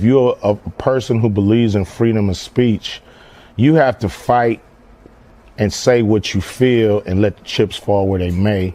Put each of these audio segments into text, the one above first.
you're a person who believes in freedom of speech, you have to fight and say what you feel and let the chips fall where they may.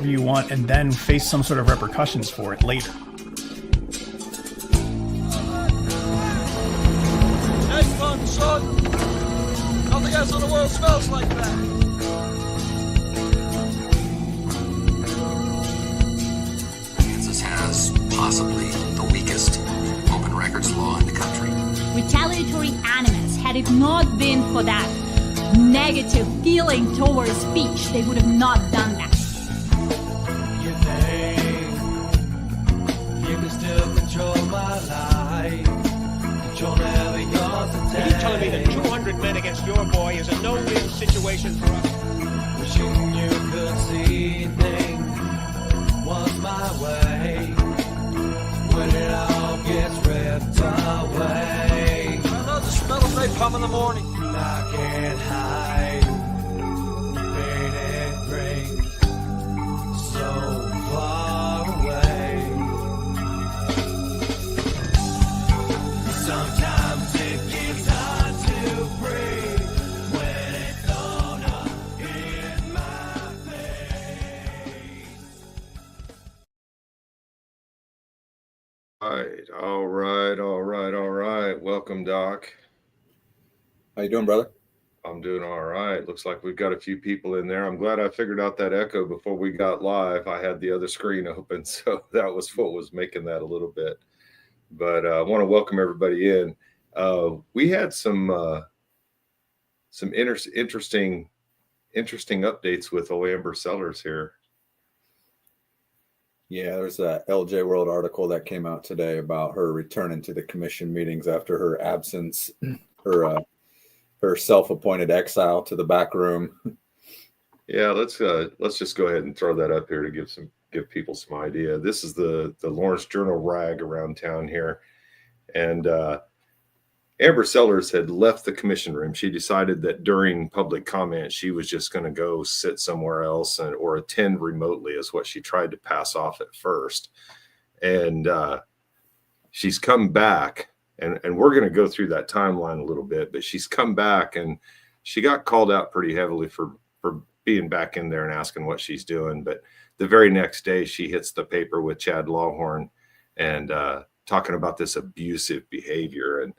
You want and then face some sort of repercussions for it later. Nice fun, son. Nothing else in the world smells like that. Kansas has possibly the weakest open records law in the country. Retaliatory animus, had it not been for that negative feeling towards speech, they would have not done that. Are you telling me that 200 men against your boy is a no-win situation for us? Wishing you could see things was my way. When it all gets ripped away. I love the smell of napalm in the morning. I can't hide. Faded grace so far away. Sometimes it gets hard to breathe when it's thrown up in my face. All right. Welcome, Doc. How you doing, brother? I'm doing all right. Looks like we've got a few people in there. I'm glad I figured out that echo before we got live. I had the other screen open, so that was what was making that a little bit. But I want to welcome everybody in. We had some interesting updates with Amber Sellers here. Yeah, there's a LJ World article that came out today about her returning to the commission meetings after her absence, her self-appointed exile to the back room. Yeah, let's just go ahead and throw that up here to give people some idea. This is the Lawrence Journal rag around town here, and Amber Sellers had left the commission room. She decided that during public comment, she was just going to go sit somewhere else or attend remotely, is what she tried to pass off at first. And she's come back, and we're going to go through that timeline a little bit, but she's come back and she got called out pretty heavily for being back in there and asking what she's doing. But the very next day, she hits the paper with Chad Lawhorn and talking about this abusive behavior. And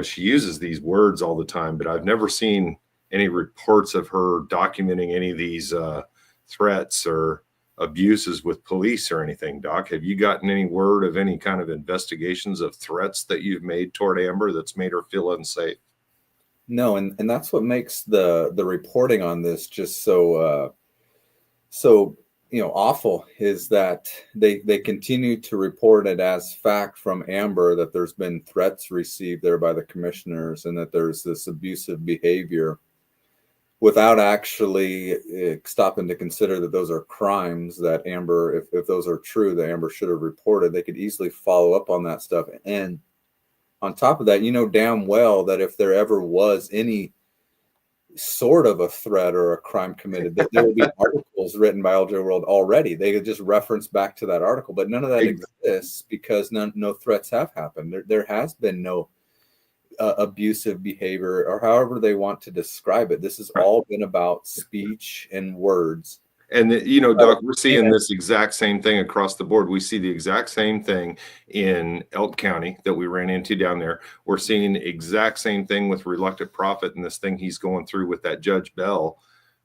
she uses these words all the time, but I've never seen any reports of her documenting any of these threats or abuses with police or anything. Doc, have you gotten any word of any kind of investigations of threats that you've made toward Amber that's made her feel unsafe? No, and that's what makes the reporting on this just so awful, is that they continue to report it as fact from Amber that there's been threats received there by the commissioners and that there's this abusive behavior, without actually stopping to consider that those are crimes that Amber, if those are true, that Amber should have reported. They could easily follow up on that stuff. And on top of that, damn well that if there ever was any sort of a threat or a crime committed, that there would be articles written by LJ World already. They could just reference back to that article, but none of that exists because no threats have happened. There has been no abusive behavior, or however they want to describe it. This has all been about speech and words. And you know, Doc, we're seeing this exact same thing across the board. We see the exact same thing in Elk County that we ran into down there. We're seeing the exact same thing with Reluctant Prophet and this thing he's going through with that Judge Bell,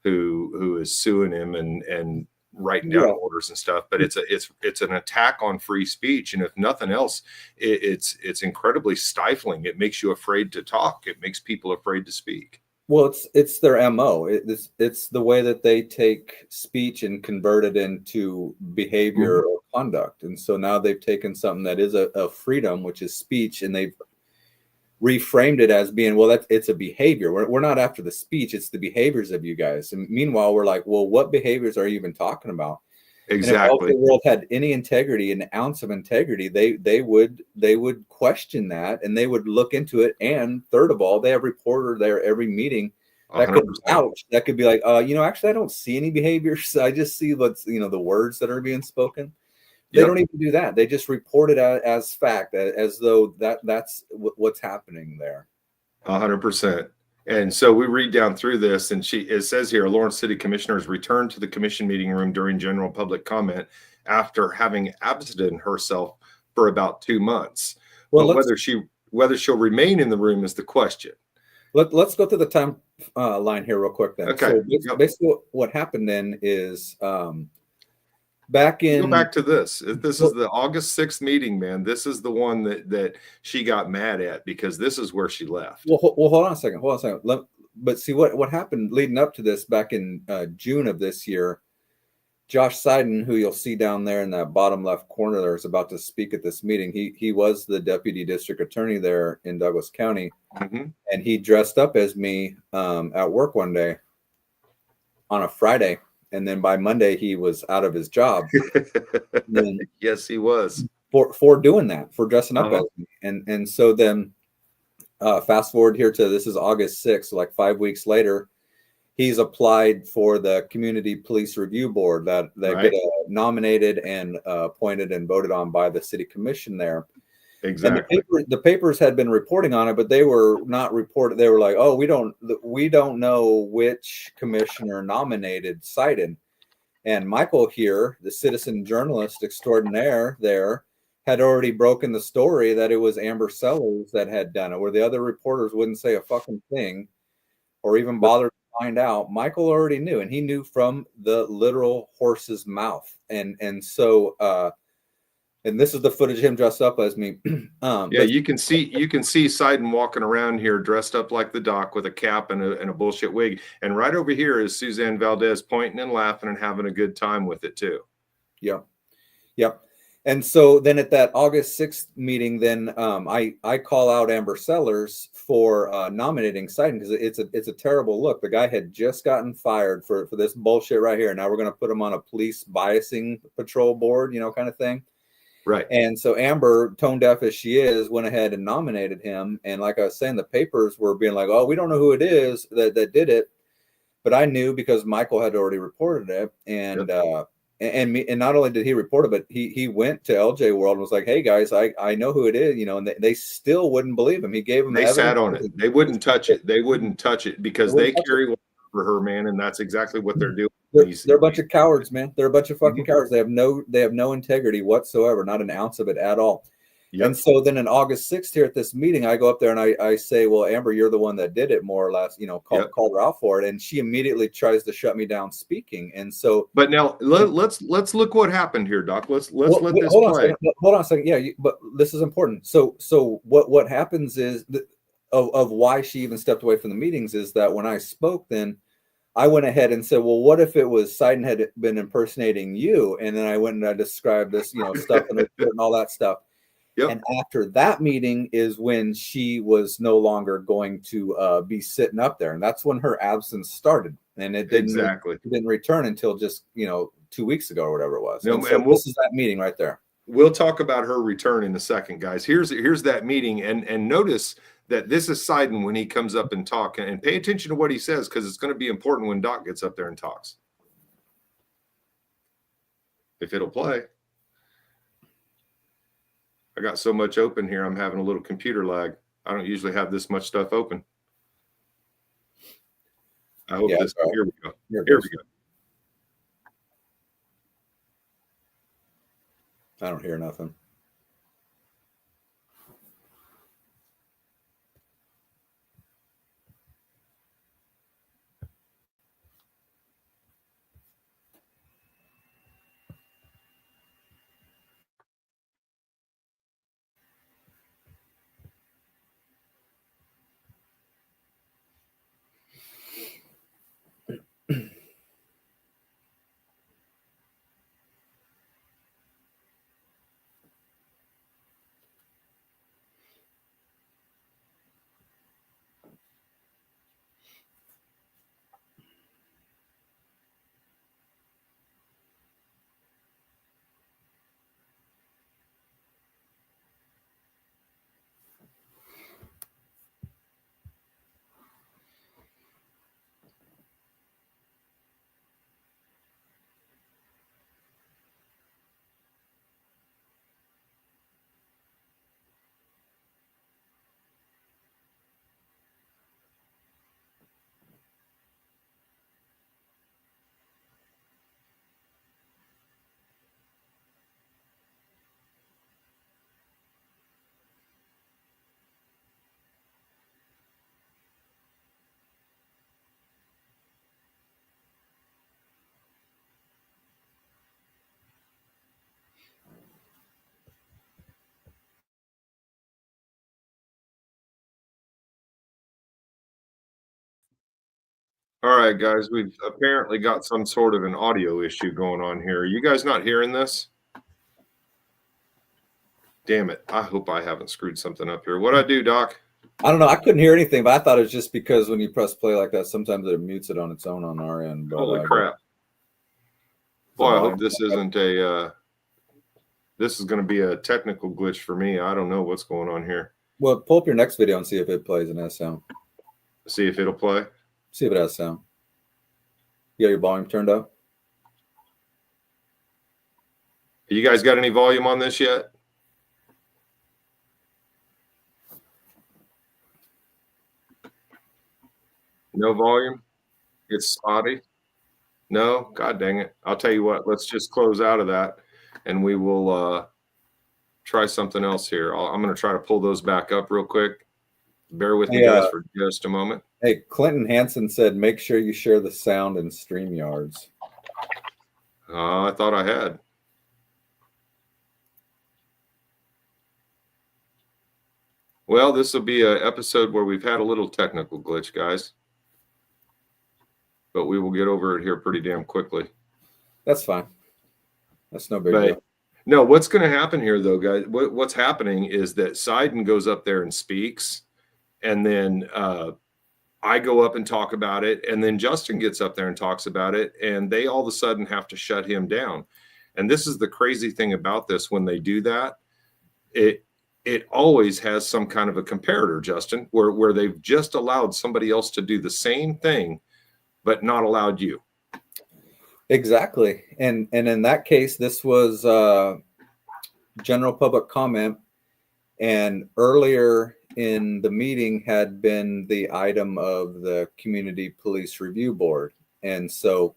who is suing him and writing down orders and stuff. But it's an attack on free speech, and if nothing else, it's incredibly stifling. It makes you afraid to talk. It makes people afraid to speak. Well, it's their MO. It's the way that they take speech and convert it into behavior or conduct. And so now they've taken something that is a freedom, which is speech, and they've reframed it as being, well, it's a behavior. We're not after the speech, it's the behaviors of you guys. And meanwhile, we're like, well, what behaviors are you even talking about? Exactly. And if the world had any integrity, an ounce of integrity, they would question that, and they would look into it. And third of all, they have reporter there every meeting that 100%. Could vouch. That could be like, actually, I don't see any behaviors. I just see the words that are being spoken. They don't even do that. They just report it as fact, as though that's what's happening there. 100%. And so we read down through this, and it says here, Lawrence City Commissioners returned to the commission meeting room during general public comment after having absented herself for about 2 months. Well, but whether she'll remain in the room is the question. Let's go through the time line here real quick then. Okay. So basically what happened then is back in... Go back to this. This is the August 6th meeting, man. This is the one that she got mad at, because this is where she left. Well, hold on a second. But see what happened leading up to this back in June of this year. Josh Seiden, who you'll see down there in that bottom left corner there, is about to speak at this meeting. He was the deputy district attorney there in Douglas County, and he dressed up as me at work one day on a Friday. And then by Monday, he was out of his job. Yes, he was. For doing that, for dressing up as me. And so then fast forward here to, this is August 6th, so like 5 weeks later, he's applied for the Community Police Review Board that get nominated and appointed and voted on by the city commission there. Exactly. And the papers had been reporting on it, but they were not reported. They were like, "Oh, we don't know which commissioner nominated Syden." And Michael here, the citizen journalist extraordinaire there, had already broken the story that it was Amber Sellers that had done it, where the other reporters wouldn't say a fucking thing or even bother to find out. Michael already knew, and he knew from the literal horse's mouth. And so and this is the footage of him dressed up as me. You can see Syden walking around here dressed up like the doc with a cap and a bullshit wig. And right over here is Suzanne Valdez pointing and laughing and having a good time with it too. Yep. And so then at that August 6th meeting, then I call out Amber Sellers for nominating Syden, because it's a terrible look. The guy had just gotten fired for this bullshit right here. Now we're going to put him on a police biasing patrol board, kind of thing. Right. And so Amber, tone deaf as she is, went ahead and nominated him. And like I was saying, the papers were being like, "Oh, we don't know who it is that did it." But I knew, because Michael had already reported it. And and not only did he report it, but he went to LJ World and was like, "Hey guys, I know who it is," and they still wouldn't believe him. He gave them. They sat on it. They wouldn't touch it. They wouldn't touch it because they carry one for her, man, and that's exactly what they're doing. They're a bunch of cowards, man. They're a bunch of fucking cowards. They have no integrity whatsoever, not an ounce of it at all. Yep. And so then in August 6th here at this meeting, I go up there and I say, "Well, Amber, you're the one that did it, more or less, called her out for it." And she immediately tries to shut me down speaking. And so, but now let's look what happened here, Doc. Let's let this play. Hold on a second. Yeah, but this is important. So what happens is of why she even stepped away from the meetings is that when I spoke, then I went ahead and said, "Well, what if it was Syden had been impersonating you?" And then I went and I described this, stuff and all that stuff. Yep. And after that meeting is when she was no longer going to be sitting up there, and that's when her absence started. And it didn't return until just 2 weeks ago or whatever it was. So this is that meeting right there. We'll talk about her return in a second, guys. Here's that meeting, and notice that this is Syden when he comes up and talk, and pay attention to what he says, because it's going to be important when Doc gets up there and talks. If it'll play. I got so much open here, I'm having a little computer lag. I don't usually have this much stuff open. I hope Yeah, this. right. Here we go. Here Here it we go. I don't hear nothing. All right, guys, we've apparently got some sort of an audio issue going on here. Are you guys not hearing this? Damn it. I hope I haven't screwed something up here. What'd I do, Doc? I don't know. I couldn't hear anything, but I thought it was just because when you press play like that, sometimes it mutes it on its own on our end. But, Holy crap. Boy, I hope this isn't a this is going to be a technical glitch for me. I don't know what's going on here. Well, pull up your next video and see if it plays and has sound. See if it'll play. See if it has sound. You got your volume turned up? You guys got any volume on this yet? No volume? It's spotty? No? God dang it. I'll tell you what, let's just close out of that and we will try something else here. I'm going to try to pull those back up real quick. Bear with me, guys, for just a moment. Hey, Clinton Hansen said, make sure you share the sound in StreamYards. I thought I had. Well, this will be an episode where we've had a little technical glitch, guys. But we will get over it here pretty damn quickly. That's fine. That's no big deal. No, what's going to happen here, though, guys, what's happening is that Seiden goes up there and speaks, and then I go up and talk about it, and then Justin gets up there and talks about it, and they all of a sudden have to shut him down. And this is the crazy thing about this. When they do that, it always has some kind of a comparator, Justin, where they've just allowed somebody else to do the same thing, but not allowed you. Exactly. And in that case, this was general public comment. And earlier in the meeting had been the item of the Community Police Review Board. And so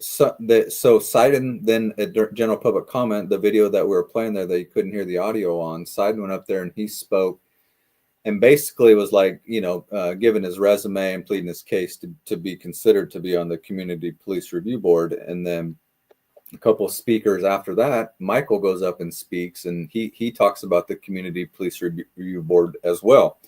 Seiden then at general public comment, the video that we were playing there that you couldn't hear the audio on, Seiden went up there and he spoke and basically was like, giving his resume and pleading his case to be considered to be on the Community Police Review Board. And then a couple of speakers after that, Michael goes up and speaks, and he talks about the Community Police Review Board as well.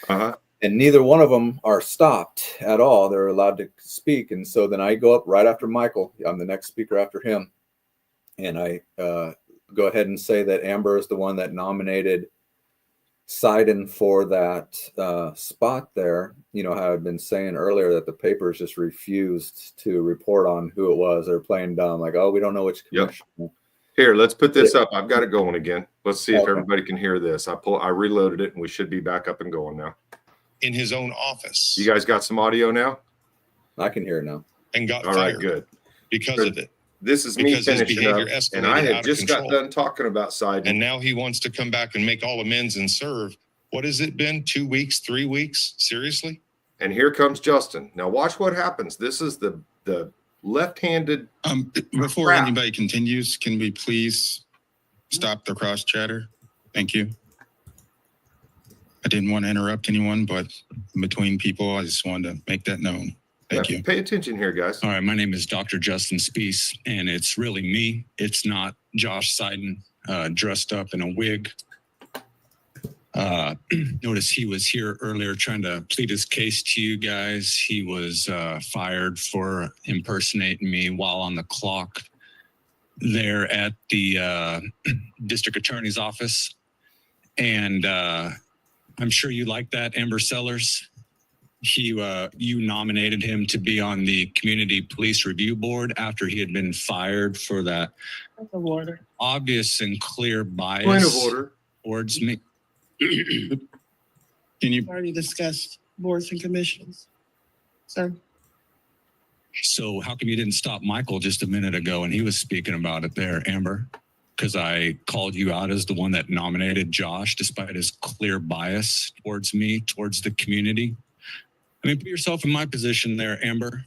Uh-huh. And neither one of them are stopped at all. They're allowed to speak. And so then I go up right after Michael. I'm the next speaker after him. And I go ahead and say that Amber is the one that nominated Seiden for that spot there. You know how I'd been saying earlier that the papers just refused to report on who it was. They're playing dumb, like, oh, we don't know which commissioner. Yep. Here, let's put this up. I've got it going again. Let's see if everybody can hear this. I reloaded it, and we should be back up and going now. In his own office. You guys got some audio now? I can hear it now. And got All fired right, good. because of it. This is me Because his finishing up, behavior and I escalated had out of just got control. done talking about Seiden. And now he wants to come back and make all amends and serve. What has it been? 2 weeks, 3 weeks? Seriously? And here comes Justin. Now watch what happens. This is the left-handed. Before crap. anybody continues, can we please stop the cross chatter? Thank you. I didn't want to interrupt anyone, but between people, I just wanted to make that known. Thank you. Pay attention here, guys. All right, my name is Dr. Justin Spees, and it's really me. It's not Josh Seiden dressed up in a wig. Notice he was here earlier trying to plead his case to you guys. He was fired for impersonating me while on the clock there at the district attorney's office. And I'm sure you like that, Amber Sellers. You nominated him to be on the Community Police Review Board after he had been fired for that obvious and clear bias Point of order. towards me. Can you already discussed boards and commissions, sir? So how come you didn't stop Michael just a minute ago and he was speaking about it there, Amber? Because I called you out as the one that nominated Josh despite his clear bias towards me, towards the community. I mean, put yourself in my position there, Amber.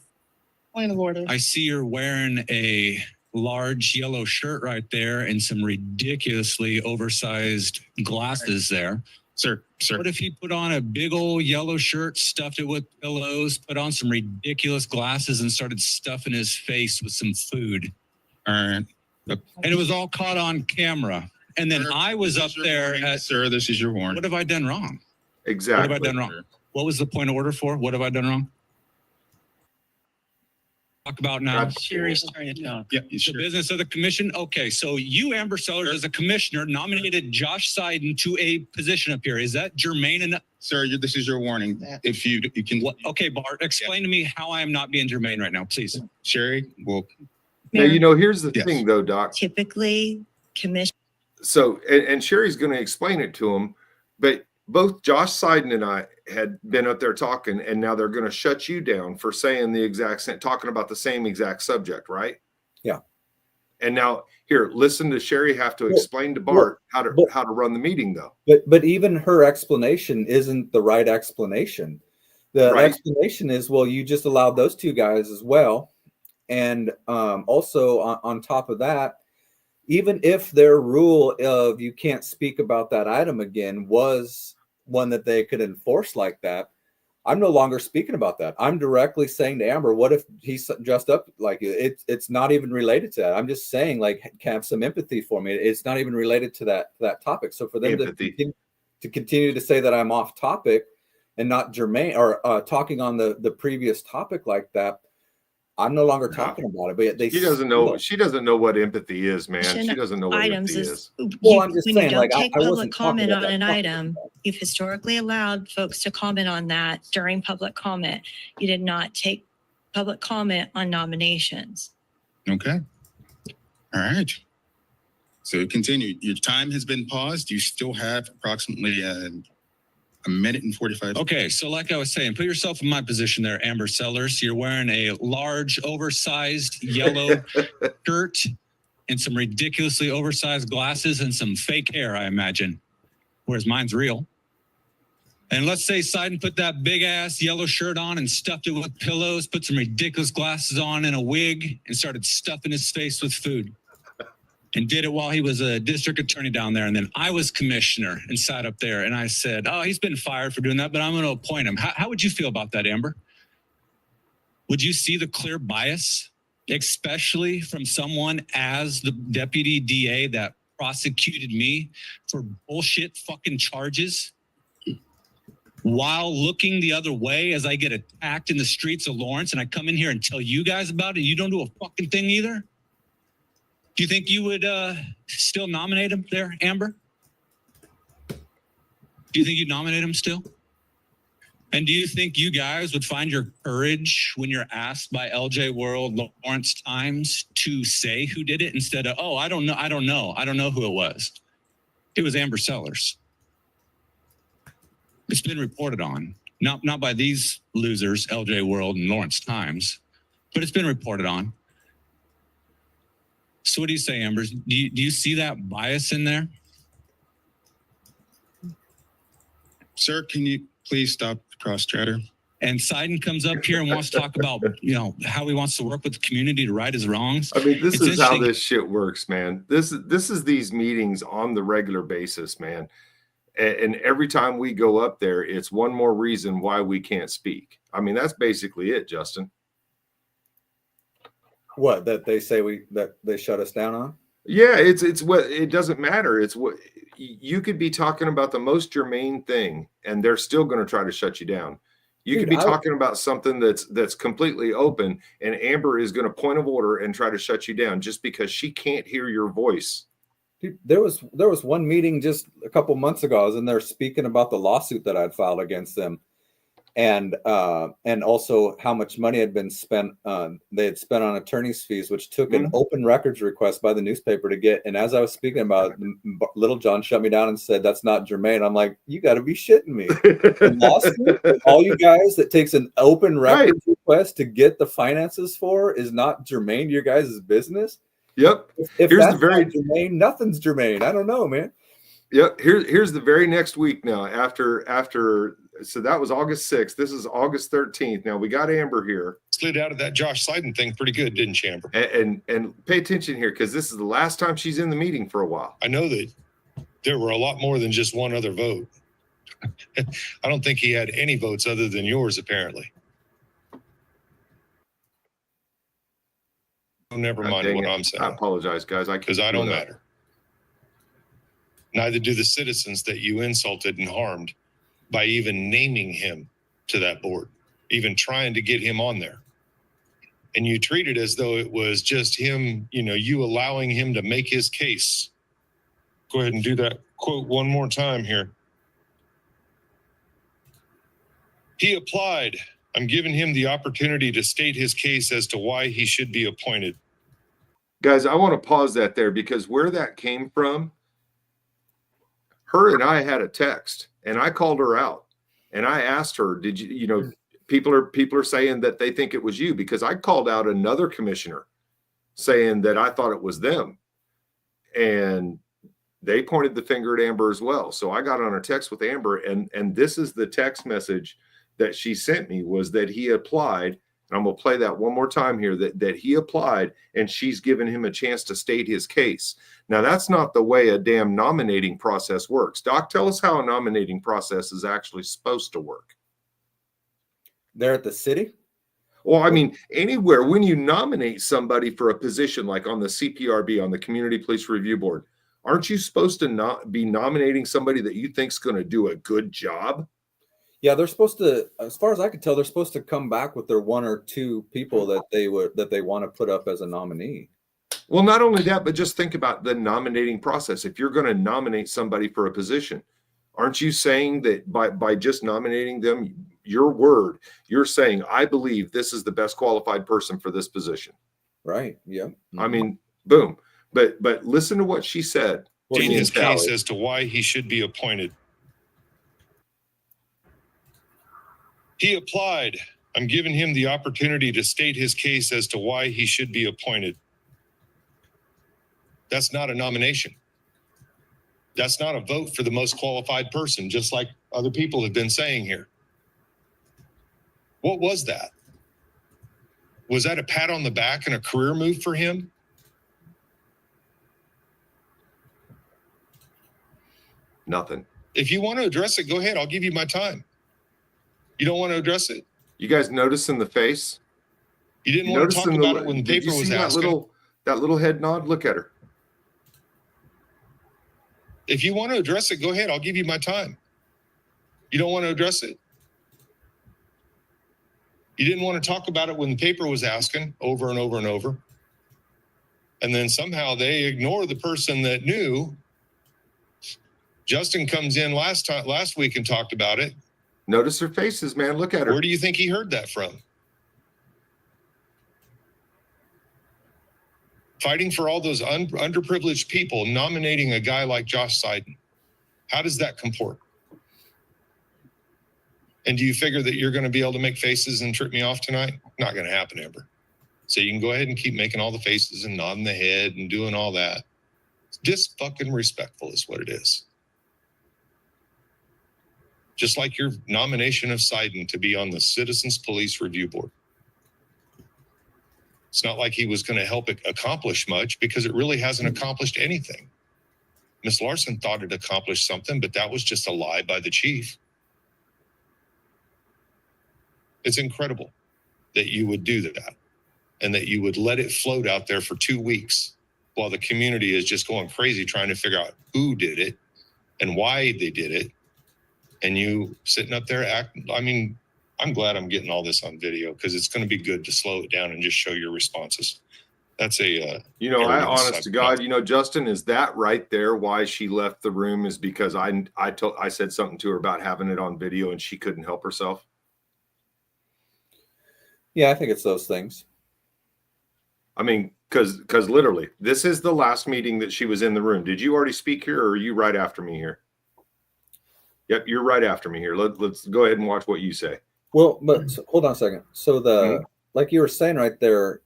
Point of order. I see you're wearing a large yellow shirt right there and some ridiculously oversized glasses there. Sir. What if he put on a big old yellow shirt, stuffed it with pillows, put on some ridiculous glasses and started stuffing his face with some food? And it was all caught on camera. And then I was up there at... Sir, this is your warning. What have I done wrong? Exactly. What have I done wrong? What was the point of order for? What have I done wrong? Talk about now. Sherry's turning it down. Yeah, The business of the commission. Okay, so you, Amber Sellers, as a commissioner, nominated Josh Seiden to a position up here. Is that germane enough? Sir, this is your warning. If you can, Okay, Bart, explain to me how I am not being germane right now, please. Sherry, well, Now, here's the thing, though, Doc. Typically, commission. So, and Sherry's going to explain it to him, but both Josh Seiden and I had been up there talking, and now they're going to shut you down for saying the exact same, talking about the same exact subject, right? Yeah. And now here, listen to Sherry have to explain to Bart how to run the meeting, though. But even her explanation isn't the right explanation. The explanation is, well, you just allowed those two guys as well. And also on top of that, even if their rule of you can't speak about that item again was one that they could enforce like that, I'm no longer speaking about that. I'm directly saying to Amber, what if he's dressed up like it's not even related to that. I'm just saying, like, have some empathy for me. It's not even related to that topic. So for them to continue to say that I'm off topic and not germane or talking on the previous topic like that, I'm no longer talking about it. But she doesn't know. She doesn't know what empathy is, man. She doesn't know what empathy is. Well, I'm just when saying, you don't like, take I public wasn't comment talking on an about item, you've historically allowed folks to comment on that during public comment. You did not take public comment on nominations. okay. All right. So continue. Your time has been paused. You still have approximately a minute and 45. Okay, so like I was saying, put yourself in my position there, Amber Sellers. You're wearing a large, oversized yellow shirt and some ridiculously oversized glasses and some fake hair, I imagine, whereas mine's real. And let's say Seiden put that big ass yellow shirt on and stuffed it with pillows, put some ridiculous glasses on and a wig and started stuffing his face with food. And did it while he was a district attorney down there. And then I was commissioner and sat up there and I said, oh, he's been fired for doing that, but I'm going to appoint him. How would you feel about that, Amber? Would you see the clear bias, especially from someone as the deputy DA that prosecuted me for bullshit fucking charges while looking the other way as I get attacked in the streets of Lawrence and I come in here and tell you guys about it and you don't do a fucking thing either? Do you think you would still nominate him there, Amber? Do you think you'd nominate him still? And do you think you guys would find your courage when you're asked by LJ World, Lawrence Times to say who did it instead of, oh, I don't know who it was. It was Amber Sellers. It's been reported on, not by these losers, LJ World and Lawrence Times, but it's been reported on. So what do you say, Amber? Do you see that bias in there? Sir, can you please stop the cross chatter? And Seiden comes up here and wants to talk about, how he wants to work with the community to right his wrongs. I mean, this It's is how interesting. this shit works, man. This is these meetings on the regular basis, man. And every time we go up there, it's one more reason why we can't speak. I mean, that's basically it, Justin. What, that they say that they shut us down on? Yeah, it's what, it doesn't matter. It's what you could be talking about, the most germane thing, and they're still going to try to shut you down. You could be talking about something that's completely open, and Amber is going to point of order and try to shut you down just because she can't hear your voice. Dude, there was one meeting just a couple months ago. I was in there speaking about the lawsuit that I'd filed against them, and also how much money had been spent. They had spent on attorney's fees, which took an open records request by the newspaper to get. And as I was speaking about it, Little John shut me down and said, "That's not germane." I'm like, "You got to be shitting me!" Lawsuit, all you guys that takes an open records request to get the finances for is not germane to your guys' business. Yep. If here's that's not germane, nothing's germane. I don't know, man. Yep. Here's the very next week now. After so that was August 6th. This is August 13th. Now we got Amber here. Slid out of that Josh Seiden thing pretty good, didn't you, Amber? And pay attention here, because this is the last time she's in the meeting for a while. I know that there were a lot more than just one other vote. I don't think he had any votes other than yours, apparently. Oh, never mind what I'm saying. I apologize, guys. Because I don't matter. Neither do the citizens that you insulted and harmed by even naming him to that board, even trying to get him on there. And you treat it as though it was just him, you allowing him to make his case. Go ahead and do that quote one more time here. He applied. I'm giving him the opportunity to state his case as to why he should be appointed. Guys, I want to pause that there, because where that came from, her and I had a text, and I called her out, and I asked her, did you, people are saying that they think it was you, because I called out another commissioner saying that I thought it was them, and they pointed the finger at Amber as well. So I got on a text with Amber, and this is the text message that she sent me, was that he applied, and I'm going to play that one more time here, that he applied, and she's given him a chance to state his case. Now, that's not the way a damn nominating process works. Doc, tell us how a nominating process is actually supposed to work. There at the city? Well, I mean, anywhere, when you nominate somebody for a position like on the CPRB, on the Community Police Review Board, aren't you supposed to not be nominating somebody that you think's going to do a good job? Yeah, they're supposed to, as far as I can tell, they're supposed to come back with their one or two people that they want to put up as a nominee. Well, not only that, but just think about the nominating process. If you're going to nominate somebody for a position, aren't you saying that by just nominating them, your word, you're saying, I believe this is the best qualified person for this position? Right. Yeah. Mm-hmm. I mean, boom. But listen to what she said. State his case as to why he should be appointed. He applied. I'm giving him the opportunity to state his case as to why he should be appointed. That's not a nomination. That's not a vote for the most qualified person, just like other people have been saying here. What was that? Was that a pat on the back and a career move for him? Nothing. If you want to address it, go ahead. I'll give you my time. You don't want to address it? You guys notice in the face? You didn't want to talk about it when the paper was asking. That little head nod? Look at her. If you want to address it, go ahead. I'll give you my time. You don't want to address it? You didn't want to talk about it when the paper was asking over and over and over. And then somehow they ignore the person that knew. Justin comes in last week and talked about it. Notice her faces, man. Look at her. Where do you think he heard that from? Fighting for all those underprivileged people, nominating a guy like Josh Seiden. How does that comport? And do you figure that you're going to be able to make faces and trip me off tonight? Not going to happen, Amber. So you can go ahead and keep making all the faces and nodding the head and doing all that. It's just fucking respectful is what it is. Just like your nomination of Seiden to be on the Citizens Police Review Board. It's not like he was going to help it accomplish much because it really hasn't accomplished anything. Ms. Larson thought it accomplished something, but that was just a lie by the chief. It's incredible that you would do that and that you would let it float out there for 2 weeks while the community is just going crazy trying to figure out who did it and why they did it. And you sitting up there I'm glad I'm getting all this on video because it's going to be good to slow it down and just show your responses. That's I honest to God, Justin, is that right there why she left the room is because I said something to her about having it on video and she couldn't help herself? Yeah, I think it's those things. I mean, because literally, this is the last meeting that she was in the room. Did you already speak here or are you right after me here? Yep, you're right after me here. Let's go ahead and watch what you say. Well, but hold on a second. So like you were saying right there,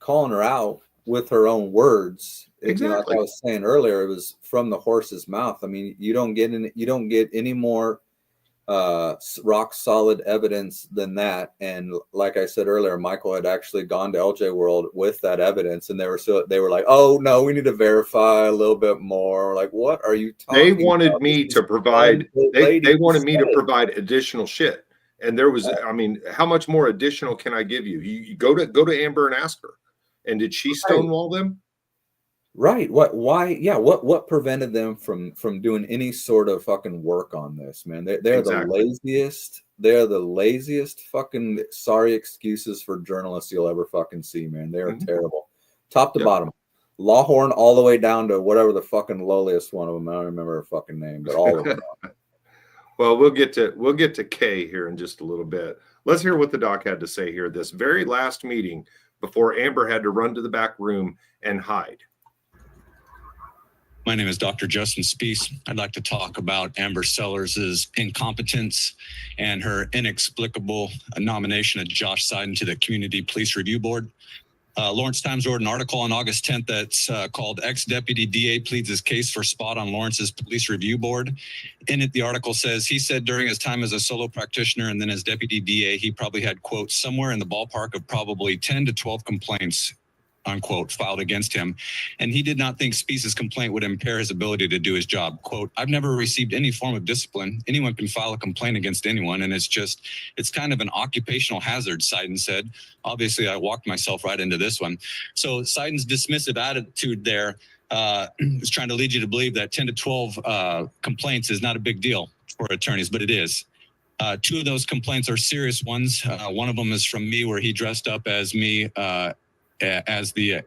calling her out with her own words. Exactly. Like I was saying earlier, it was from the horse's mouth. I mean, you don't get any more rock solid evidence than that. And like I said earlier, Michael had actually gone to LJ World with that evidence, and they were like, "Oh no, we need to verify a little bit more." Like, what are you talking? They wanted me to provide. They wanted me to provide additional shit. And there was, how much more additional can I give you? You go to Amber and ask her. And did she stonewall them? Right. Why? Yeah. What prevented them from doing any sort of fucking work on this, man? They're exactly. The laziest. They're the laziest fucking sorry excuses for journalists you'll ever fucking see, man. They're terrible, top to bottom. Lawhorn all the way down to whatever the fucking lowliest one of them. I don't remember her fucking name, but all of them. Well, we'll get to Kay here in just a little bit. Let's hear what the doc had to say here. This very last meeting before Amber had to run to the back room and hide. My name is Dr. Justin Spees. I'd like to talk about Amber Sellers' incompetence and her inexplicable nomination of Josh Seiden to the Community Police Review Board. Lawrence Times wrote an article on August 10th that's called Ex-Deputy DA Pleads His Case for Spot on Lawrence's Police Review Board. In it, the article says he said during his time as a solo practitioner and then as deputy DA, he probably had, quote, somewhere in the ballpark of probably 10 to 12 complaints, unquote, filed against him. And he did not think Spees' complaint would impair his ability to do his job. Quote, I've never received any form of discipline. Anyone can file a complaint against anyone. And it's kind of an occupational hazard, Seiden said. Obviously, I walked myself right into this one. So Seiden's dismissive attitude there is trying to lead you to believe that 10 to 12 complaints is not a big deal for attorneys, but it is. Two of those complaints are serious ones. One of them is from me where he dressed up as me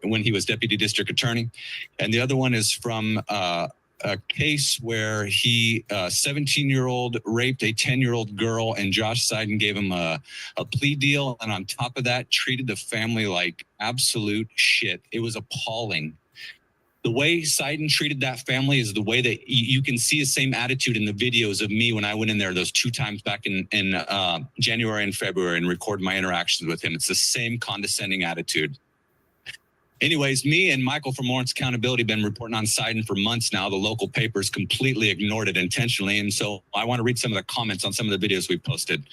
when he was deputy district attorney. And the other one is from a case where he, 17-year-old raped a 10-year-old girl and Josh Seiden gave him a plea deal. And on top of that, treated the family like absolute shit. It was appalling. The way Seiden treated that family is the way that you can see the same attitude in the videos of me when I went in there those 2 times back in January and February and recorded my interactions with him. It's the same condescending attitude. Anyways, me and Michael from Lawrence Accountability have been reporting on Seiden for months now. The local papers completely ignored it intentionally. And so I want to read some of the comments on some of the videos we posted.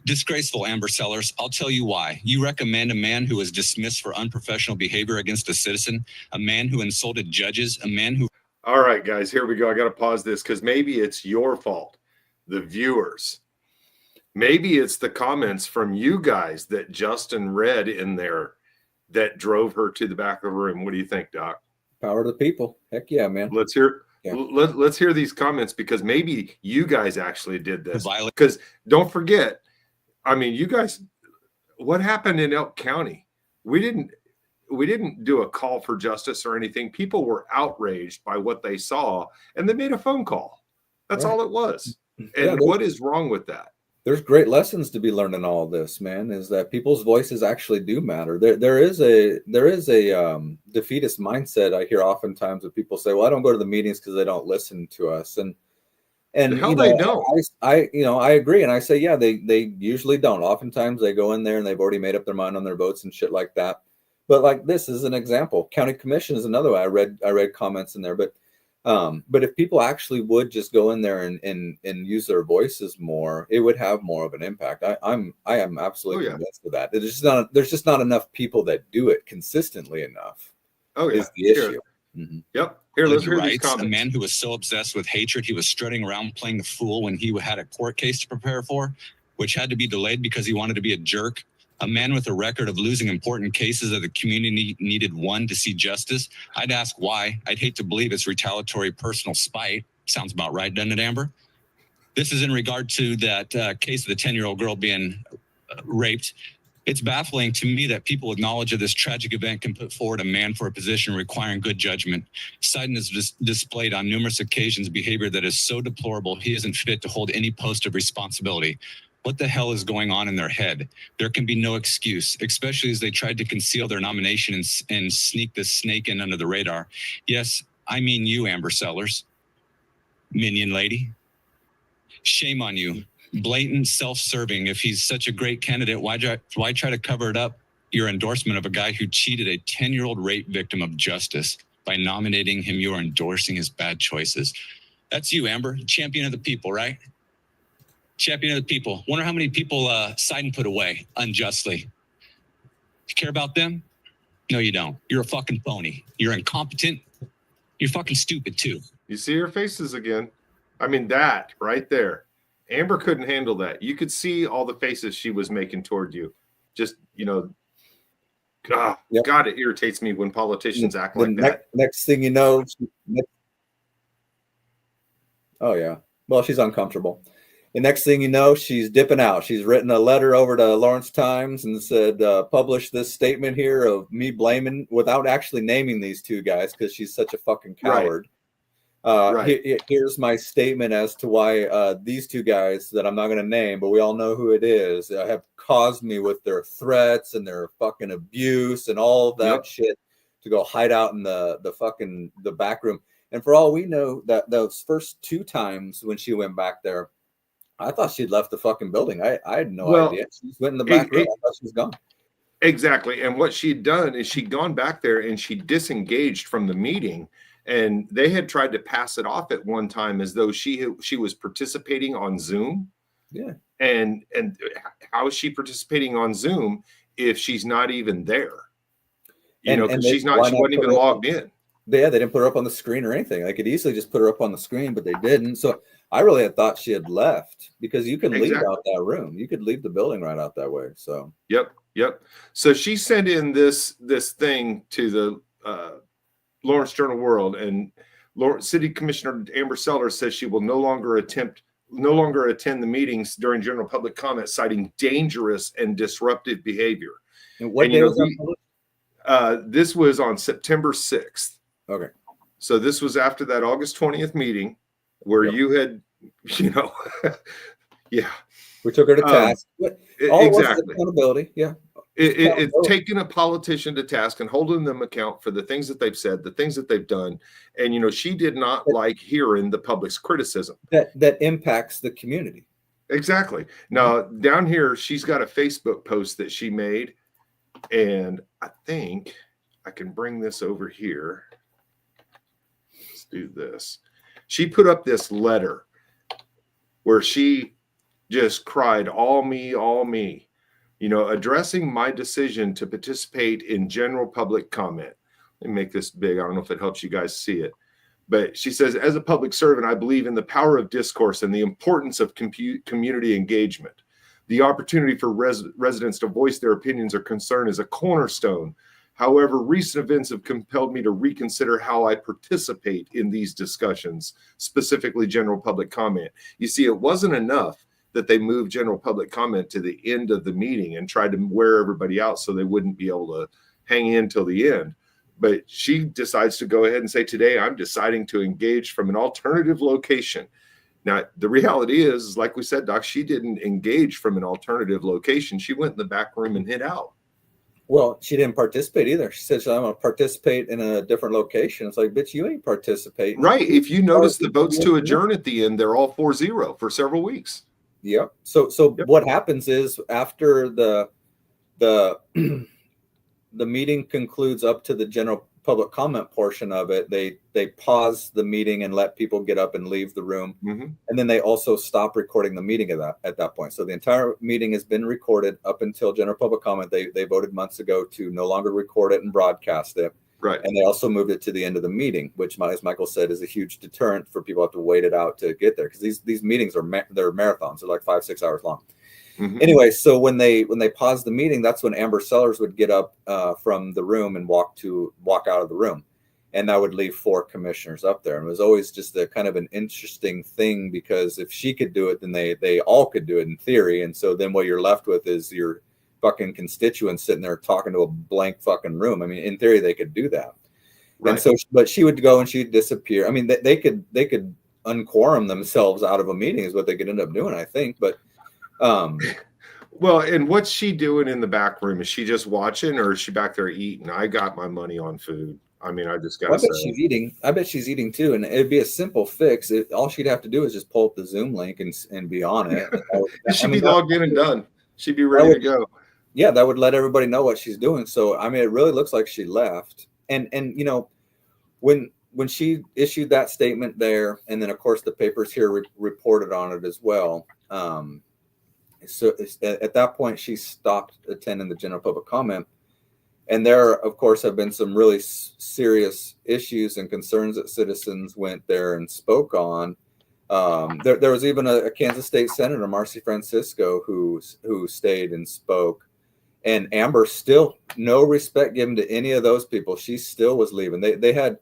Disgraceful, Amber Sellers. I'll tell you why. You recommend a man who was dismissed for unprofessional behavior against a citizen, a man who insulted judges, a man who... All right, guys, here we go. I got to pause this because maybe it's your fault, the viewers. Maybe it's the comments from you guys that Justin read in there that drove her to the back of the room. What do you think, Doc? Power to the people. Heck yeah, man. Let's hear these comments because maybe you guys actually did this. Because don't forget, you guys, what happened in Elk County? We didn't do a call for justice or anything. People were outraged by what they saw and they made a phone call. That's all it was. And what is wrong with that? There's great lessons to be learned in all of this, man, is that people's voices actually do matter. There is a defeatist mindset I hear oftentimes when people say, well, I don't go to the meetings because they don't listen to us. And And The hell they don't. I agree, and I say, yeah, they usually don't. Oftentimes they go in there and they've already made up their mind on their votes and shit like that. But like this is an example. County commission is another way. I read comments in there, but if people actually would just go in there and use their voices more, it would have more of an impact. I am absolutely convinced of that. There's just not enough people that do it consistently enough. Oh yeah, is the issue. Mm-hmm. Yep. Here, let's hear these Writes, a comments. man who was so obsessed with hatred, he was strutting around playing the fool when he had a court case to prepare for, which had to be delayed because he wanted to be a jerk. A man with a record of losing important cases that the community needed one to see justice. I'd ask why. I'd hate to believe it's retaliatory personal spite. Sounds about right, doesn't it, Amber? This is in regard to that case of the 10-year-old girl being raped. It's baffling to me that people with knowledge of this tragic event can put forward a man for a position requiring good judgment. Seiden has displayed on numerous occasions behavior that is so deplorable he isn't fit to hold any post of responsibility. What the hell is going on in their head? There can be no excuse, especially as they tried to conceal their nomination and sneak this snake in under the radar. Yes, I mean you, Amber Sellers. Minion lady. Shame on you. Blatant self-serving. If he's such a great candidate, why try to cover it up? Your endorsement of a guy who cheated a 10-year-old rape victim of justice. By nominating him, you are endorsing his bad choices. That's you, Amber. Champion of the people, right? Champion of the people. Wonder how many people Seiden put away unjustly. You care about them? No, you don't. You're a fucking phony. You're incompetent. You're fucking stupid, too. You see her faces again. I mean, that right there. Amber couldn't handle that. You could see all the faces she was making toward you. Just, God, it irritates me when politicians act like that. Next thing you know, oh yeah. Well, she's uncomfortable. The next thing you know, she's dipping out. She's written a letter over to Lawrence Times and said, publish this statement here of me blaming without actually naming these two guys because she's such a fucking coward. Here's my statement as to why these two guys that I'm not going to name, but we all know who it is, have caused me with their threats and their fucking abuse and all of that shit to go hide out in the back room. And for all we know, that those first two times when she went back there, I thought she'd left the fucking building. I had no idea. She just went in the back room. I thought she was gone. Exactly. And what she'd done is she'd gone back there and she disengaged from the meeting. And they had tried to pass it off at one time as though she was participating on Zoom. Yeah. And how is she participating on Zoom if she's not even there? Because she wasn't even logged in. Yeah, they didn't put her up on the screen or anything. They could easily just put her up on the screen, but they didn't. So I really had thought she had left because you can leave out that room. You could leave the building right out that way. So Yep. So she sent in this thing to the Lawrence Journal World, and City Commissioner Amber Sellers says she will no longer attend the meetings during general public comment, citing dangerous and disruptive behavior. And what day was that? This was on September 6th. Okay. So this was after that August 20th meeting where you had, we took her to task. Exactly. Accountability. Yeah. It's taking a politician to task and holding them account for the things that they've said, the things that they've done. And, she did not like hearing the public's criticism. That impacts the community. Exactly. Now, down here, she's got a Facebook post that she made. And I think I can bring this over here. Let's do this. She put up this letter where she just cried, all me, addressing my decision to participate in general public comment. Let me make this big. I don't know if it helps you guys see it. But she says, as a public servant, I believe in the power of discourse and the importance of community engagement. The opportunity for residents to voice their opinions or concern is a cornerstone. However, recent events have compelled me to reconsider how I participate in these discussions, specifically general public comment. You see, it wasn't enough that they moved general public comment to the end of the meeting and tried to wear everybody out so they wouldn't be able to hang in till the end. But she decides to go ahead and say, today I'm deciding to engage from an alternative location. Now, the reality is, like we said, Doc, she didn't engage from an alternative location. She went in the back room and hid out. Well, she didn't participate either. She said, I'm going to participate in a different location. It's like, bitch, you ain't participating. Right. If you notice the votes to adjourn at the end, they're all 4-0 for several weeks. Yep. So what happens is after the meeting concludes up to the general public comment portion of it, they pause the meeting and let people get up and leave the room. And then they also stop recording the meeting at that point. So the entire meeting has been recorded up until general public comment. They voted months ago to no longer record it and broadcast it. Right. And they also moved it to the end of the meeting, which, as Michael said, is a huge deterrent for people who have to wait it out to get there, because these meetings they're marathons. They're like 5-6 hours long. Anyway, so when they paused the meeting, that's when Amber Sellers would get up from the room and walk out of the room, and that would leave 4 commissioners up there. And it was always just a kind of an interesting thing, because if she could do it, then they all could do it in theory. And so then what you're left with is your fucking constituents sitting there talking to a blank fucking room. I mean, in theory, they could do that. Right. And so, but she would go and she'd disappear. I mean, they could unquorum themselves out of a meeting is what they could end up doing, I think. But well, and what's she doing in the back room? Is she just watching, or is she back there eating? I got my money on food. I mean, I just got to say. She's eating. I bet she's eating too, and it'd be a simple fix. All she'd have to do is just pull up the Zoom link and be on it. She'd be logged in and done. She'd be ready to go. Yeah, that would let everybody know what she's doing. So, I mean, it really looks like she left. And you know, when she issued that statement there, and then of course the papers here reported on it as well. So at that point, she stopped attending the general public comment. And there, of course, have been some really serious issues and concerns that citizens went there and spoke on. There was even a Kansas State Senator, Marcy Francisco, who stayed and spoke. And Amber, still no respect given to any of those people. She still was leaving. They had,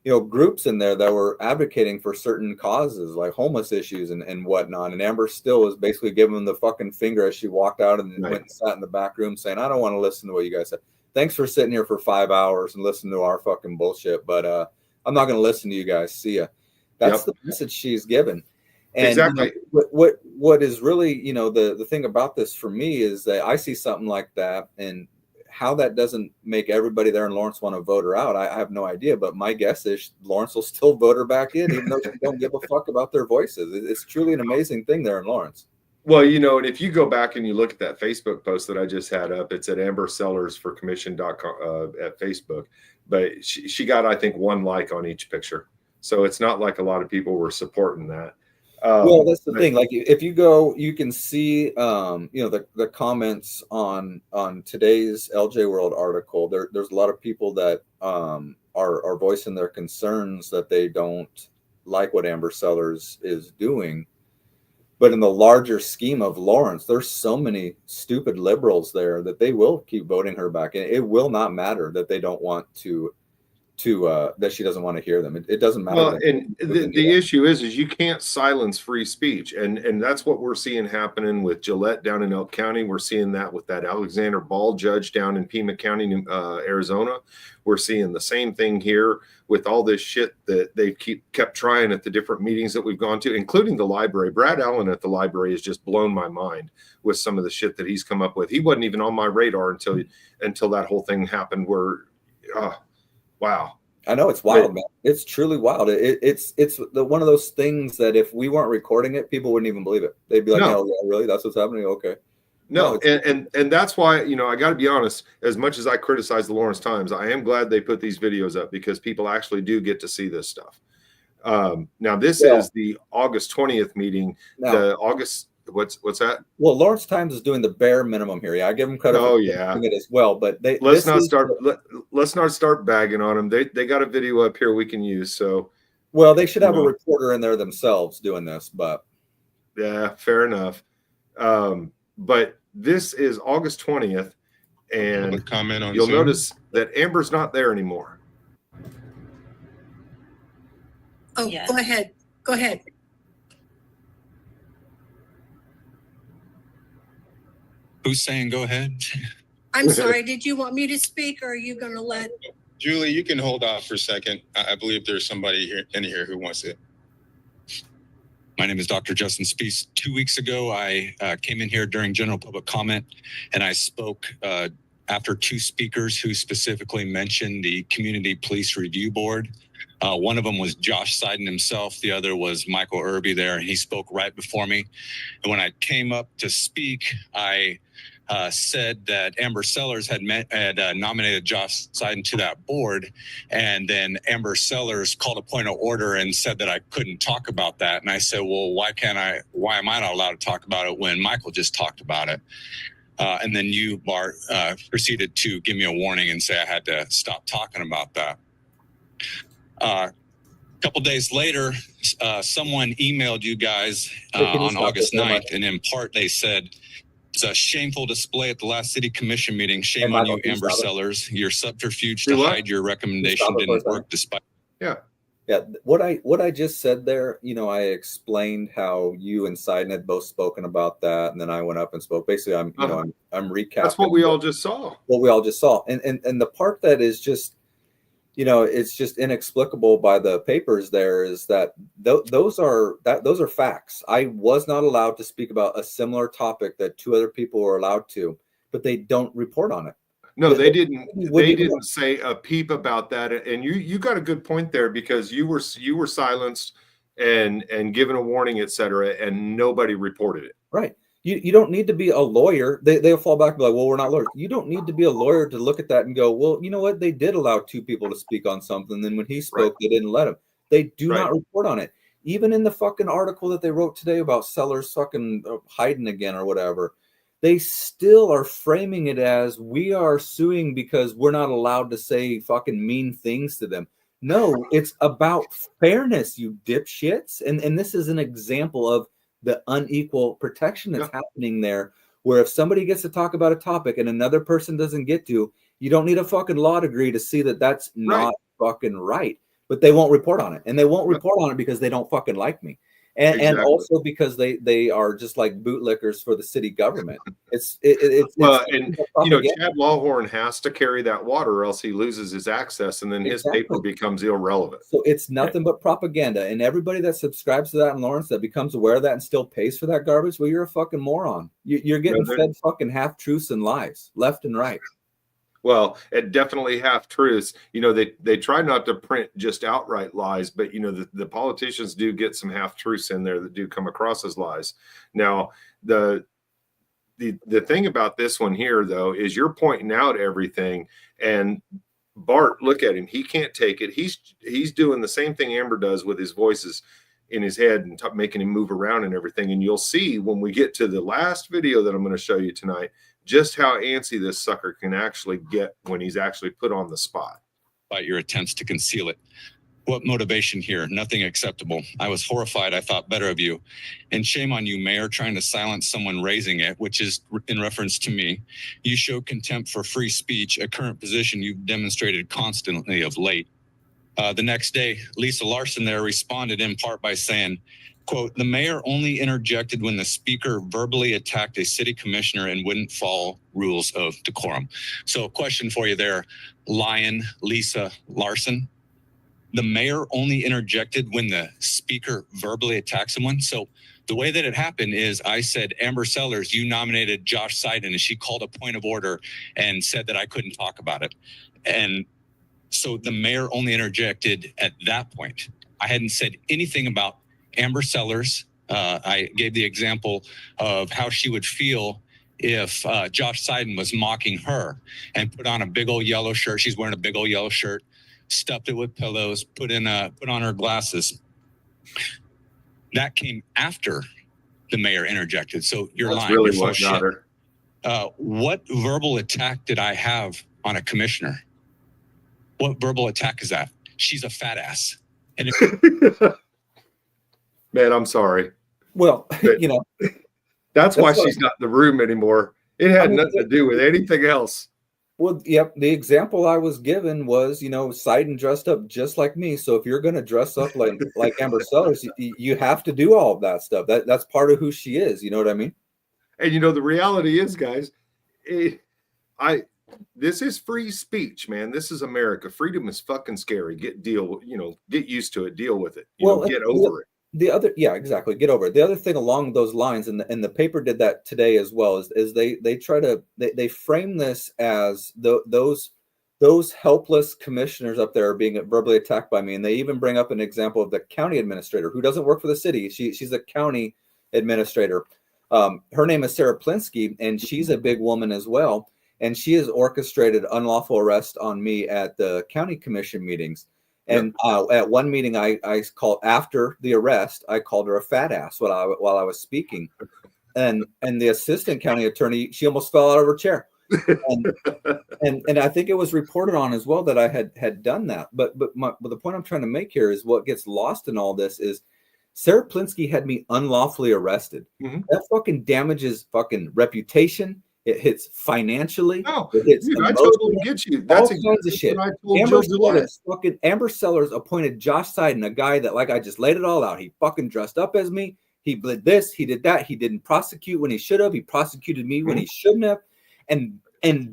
you know, groups in there that were advocating for certain causes like homeless issues and whatnot. And Amber still was basically giving them the fucking finger as she walked out and went and sat in the back room saying, I don't want to listen to what you guys said. Thanks for sitting here for 5 hours and listening to our fucking bullshit. But I'm not going to listen to you guys. See ya. That's the message she's given. And exactly. You know, what is really, you know, the thing about this for me is that I see something like that, and how that doesn't make everybody there in Lawrence want to vote her out, I have no idea. But my guess is Lawrence will still vote her back in, even though she don't give a fuck about their voices. It's truly an amazing thing there in Lawrence. Well, you know, and if you go back and you look at that Facebook post that I just had up, it's at ambersellersforcommission.com at Facebook. But she got, I think, 1 like on each picture. So it's not like a lot of people were supporting that. Well, that's the thing. Like, if you go, you can see, you know, the comments on today's LJ World article. There's a lot of people that are voicing their concerns that they don't like what Amber Sellers is doing. But in the larger scheme of Lawrence, there's so many stupid liberals there that they will keep voting her back, and it will not matter that they don't want to that she doesn't want to hear them. It doesn't matter. Well, and the issue is you can't silence free speech, and that's what we're seeing happening with Gillette down in Elk County. We're seeing that with that Alexander Ball judge down in Pima County, Arizona. We're seeing the same thing here with all this shit that they kept trying at the different meetings that we've gone to, including the library. Brad Allen at the library has just blown my mind with some of the shit that he's come up with. He wasn't even on my radar until that whole thing happened. Where wow. I know, it's wild, man. It's truly wild. It's one of those things that if we weren't recording it, people wouldn't even believe it. They'd be like, "No, yeah, really? That's what's happening? Okay." No, and that's why, you know, I got to be honest. As much as I criticize the Lawrence Times, I am glad they put these videos up, because people actually do get to see this stuff. Now, this is the August 20th meeting. Now, the August. What's that? Well, Lawrence Times is doing the bare minimum here. Yeah, I give them credit for doing it as well. But let's not start bagging on them. They got a video up here we can use. So, well, they should have a reporter in there themselves doing this. But yeah, fair enough. But this is August 20th, and comment on you'll Zoom. notice that Amber's not there anymore. Oh, yeah. Go ahead. Go ahead. Who's saying go ahead? I'm sorry. Did you want me to speak, or are you going to let? Julie, you can hold off for a second. I believe there's somebody in here who wants it. My name is Dr. Justin Spees. 2 weeks ago, I came in here during general public comment, and I spoke after two speakers who specifically mentioned the Community Police Review Board. One of them was Josh Seiden himself. The other was Michael Irby there, and he spoke right before me. And when I came up to speak, I said that Amber Sellers had nominated Josh Seiden to that board, and then Amber Sellers called a point of order and said that I couldn't talk about that. And I said, well, why am I not allowed to talk about it when Michael just talked about it? And then you, Bart, proceeded to give me a warning and say I had to stop talking about that. A couple days later, someone emailed you guys on August 9th, and in part they said, it's a shameful display at the last city commission meeting. Shame on you, Amber Sellers. Your subterfuge to hide your recommendation didn't work despite. Yeah. Yeah. What I just said there, I explained how you and Seiden had both spoken about that. And then I went up and spoke. Basically, I'm recapping. That's what we all just saw. What we all just saw. And the part that is just, it's just inexplicable by the papers there is that those are facts. I was not allowed to speak about a similar topic that two other people were allowed to, but they don't report on it. No, they didn't. They didn't say a peep about that. And you got a good point there, because you were silenced and given a warning, et cetera, and nobody reported it. Right. You don't need to be a lawyer. They'll fall back and be like, well, we're not lawyers. You don't need to be a lawyer to look at that and go, well, you know what? They did allow two people to speak on something. Then when he spoke, they didn't let him. They do not report on it. Even in the fucking article that they wrote today about Sellers fucking hiding again or whatever, they still are framing it as we are suing because we're not allowed to say fucking mean things to them. No, it's about fairness, you dipshits. And this is an example of the unequal protection that's happening there, where if somebody gets to talk about a topic and another person doesn't get to, you don't need a fucking law degree to see that that's not fucking right. But they won't report on it. And they won't report on it because they don't fucking like me. And also because they are just like bootlickers for the city government. Chad Lawhorn has to carry that water, or else he loses his access, and then his paper becomes irrelevant. So it's nothing but propaganda. And everybody that subscribes to that in Lawrence that becomes aware of that and still pays for that garbage, well, you're a fucking moron. You're getting fed fucking half truths and lies, left and right. Well, it definitely half truths. They try not to print just outright lies, but the politicians do get some half truths in there that do come across as lies. Now, the thing about this one here, though, is you're pointing out everything, and Bart, look at him. He can't take it. He's doing the same thing Amber does with his voices in his head and making him move around and everything. And you'll see when we get to the last video that I'm going to show you tonight, just how antsy this sucker can actually get when he's actually put on the spot. About your attempts to conceal it. What motivation here? Nothing acceptable. I was horrified. I thought better of you. And shame on you, Mayor, trying to silence someone raising it, which is in reference to me. You show contempt for free speech, a current position you've demonstrated constantly of late. The next day, Lisa Larson there responded in part by saying, quote, the mayor only interjected when the speaker verbally attacked a city commissioner and wouldn't follow rules of decorum. So a question for you there, Lisa Larson. The mayor only interjected when the speaker verbally attacked someone. So the way that it happened is I said, Amber Sellers, you nominated Josh Seiden, and she called a point of order and said that I couldn't talk about it. And so the mayor only interjected at that point. I hadn't said anything about Amber Sellers. I gave the example of how she would feel if Josh Seiden was mocking her and put on a big old yellow shirt. She's wearing a big old yellow shirt, stuffed it with pillows, put on her glasses. That came after the mayor interjected. So you're lying. Really you're what got her. What verbal attack did I have on a commissioner? What verbal attack is that? She's a fat ass. And man, I'm sorry. Well, that's why she's not in the room anymore. It had nothing to do with anything else. Well, yep. The example I was given was, Seiden dressed up just like me. So if you're going to dress up like Amber Sellers, you have to do all of that stuff. That's part of who she is. You know what I mean? And the reality is, guys, this is free speech, man. This is America. Freedom is fucking scary. Get used to it. Deal with it. Get over it. The other, yeah, exactly. Get over it. The other thing along those lines, and the paper did that today as well, is they try to they frame this as those helpless commissioners up there are being verbally attacked by me, and they even bring up an example of the county administrator who doesn't work for the city. She's a county administrator. Her name is Sarah Plinsky, and she's a big woman as well, and she has orchestrated unlawful arrest on me at the county commission meetings. And at one meeting, I called after the arrest. I called her a fat ass while I was speaking, and the assistant county attorney, she almost fell out of her chair. And I think it was reported on as well that I had done that. But the point I'm trying to make here is what gets lost in all this is Sarah Plinsky had me unlawfully arrested. That fucking damages fucking reputation. It hits financially. No, it hits dude, I totally get you. That's all kinds of shit. Amber Sellers appointed Josh Seiden, a guy that, like, I just laid it all out. He fucking dressed up as me. He did this. He did that. He didn't prosecute when he should have. He prosecuted me when he shouldn't have. And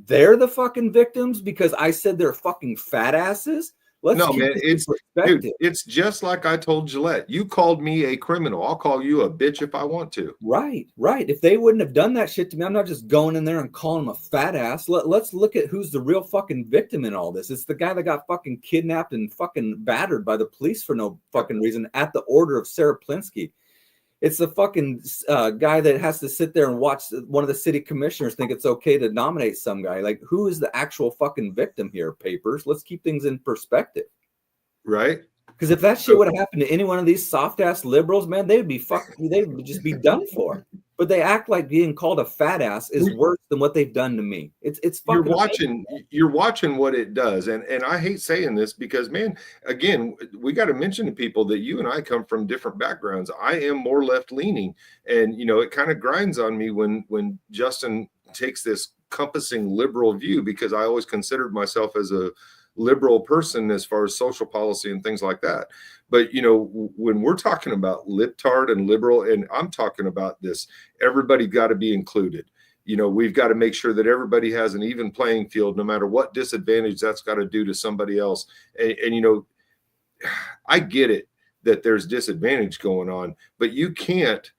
they're the fucking victims because I said they're fucking fat asses. No, man, it's just like I told Gillette. You called me a criminal. I'll call you a bitch if I want to. Right. If they wouldn't have done that shit to me, I'm not just going in there and calling them a fat ass. Let's look at who's the real fucking victim in all this. It's the guy that got fucking kidnapped and fucking battered by the police for no fucking reason at the order of Sarah Plinsky. It's the fucking guy that has to sit there and watch one of the city commissioners think it's okay to nominate some guy. Like, who is the actual fucking victim here, Papers? Let's keep things in perspective. Right? Because if that shit would have happened to any one of these soft ass liberals, man, they would just be done for. But they act like being called a fat ass is worse than what they've done to me. It's fucking you're watching what it does. And I hate saying this because, man, again, we got to mention to people that you and I come from different backgrounds. I am more left leaning, and it kind of grinds on me when Justin takes this compassing liberal view, because I always considered myself as a liberal person as far as social policy and things like that. But when we're talking about libtard and liberal, and I'm talking about this, everybody got to be included. We've got to make sure that everybody has an even playing field, no matter what disadvantage that's got to do to somebody else. And I get it that there's disadvantage going on, but you can't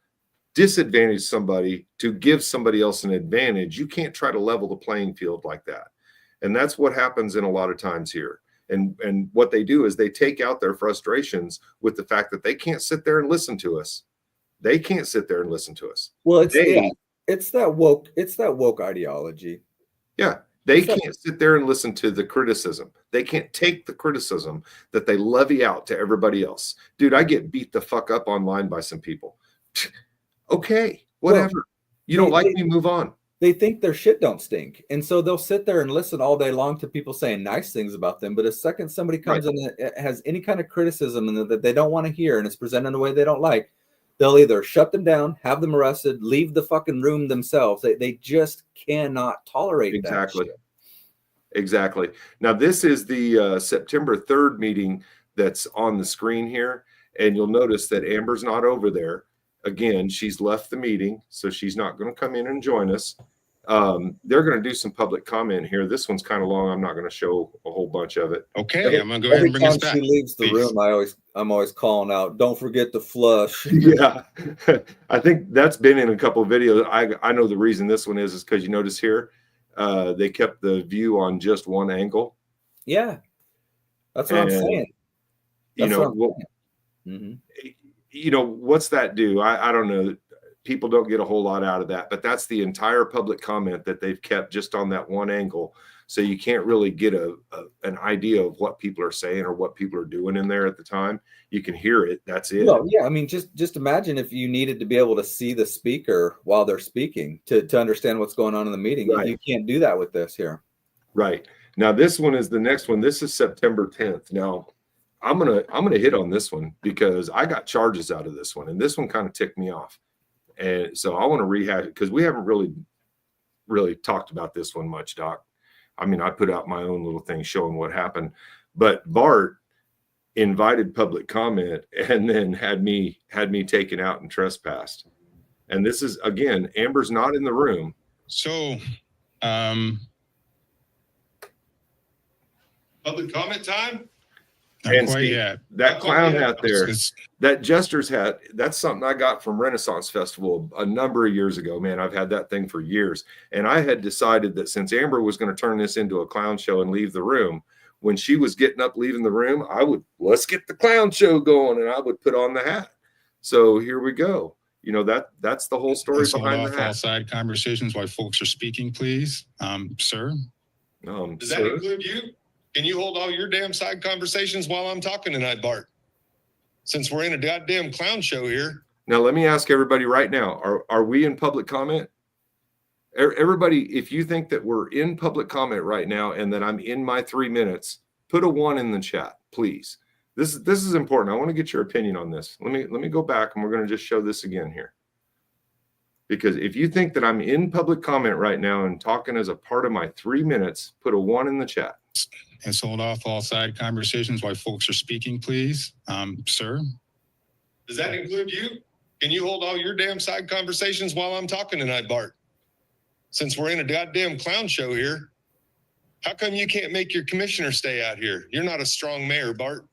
disadvantage somebody to give somebody else an advantage. You can't try to level the playing field like that. And that's what happens in a lot of times here. And what they do is they take out their frustrations with the fact that they can't sit there and listen to us. They can't sit there and listen to us. Well, it's that woke ideology. Yeah. They can't sit there and listen to the criticism. They can't take the criticism that they levy out to everybody else. Dude, I get beat the fuck up online by some people. Okay, whatever. Well, you don't like me, move on. They think their shit don't stink. And so they'll sit there and listen all day long to people saying nice things about them. But a second somebody comes in that has any kind of criticism and that they don't want to hear and it's presented in a way they don't like, they'll either shut them down, have them arrested, leave the fucking room themselves. They just cannot tolerate that shit. Exactly. Now, this is the September 3rd meeting that's on the screen here. And you'll notice that Amber's not over there. Again, she's left the meeting, so she's not going to come in and join us. They're going to do some public comment here. This one's kind of long. I'm not going to show a whole bunch of it. Okay, I'm going to go ahead and bring us back. Every time she leaves the room, I'm always calling out, "Don't forget to flush." Yeah, I think that's been in a couple of videos. I know the reason this one is because you notice here, they kept the view on just one angle. Yeah, that's what I'm saying. What's that do? I don't know. People don't get a whole lot out of that, but that's the entire public comment that they've kept just on that one angle. So you can't really get an idea of what people are saying or what people are doing in there at the time. You can hear it. That's it. Well, yeah. I mean, just imagine if you needed to be able to see the speaker while they're speaking to understand what's going on in the meeting. Right. You can't do that with this here. Right. Now, this one is the next one. This is September 10th. Now, I'm gonna hit on this one because I got charges out of this one, and this one kind of ticked me off, and so I want to rehash it because we haven't really talked about this one much, Doc. I mean, I put out my own little thing showing what happened, but Bart invited public comment and then had me taken out and trespassed. And this is, again, Amber's not in the room. So, public comment time. And quite see, yet. that clown hat there, It's- that jester's hat, that's something I got from Renaissance Festival a number of years ago. Man, I've had that thing for years. And I had decided that since Amber was going to turn this into a clown show and leave the room, when she was getting up, leaving the room, let's get the clown show going, and I would put on the hat. So here we go. You know, that's the whole story Let's hold behind off the all hat. side conversations while folks are speaking, please. Sir? Does that include you? Can you hold all your damn side conversations while I'm talking tonight, Bart? Since we're in a goddamn clown show here. Now, let me ask everybody right now, are we in public comment? Everybody, if you think that we're in public comment right now and that I'm in my 3 minutes, put a 1 in the chat, please. This is important. I want to get your opinion on this. Let me go back and we're going to just show this again here. Because if you think that I'm in public comment right now and talking as a part of my 3 minutes, put a 1 in the chat. Let's hold off all side conversations while folks are speaking, please. Sir? Does that include you? Can you hold all your damn side conversations while I'm talking tonight, Bart? Since we're in a goddamn clown show here, how come you can't make your commissioner stay out here? You're not a strong mayor, Bart.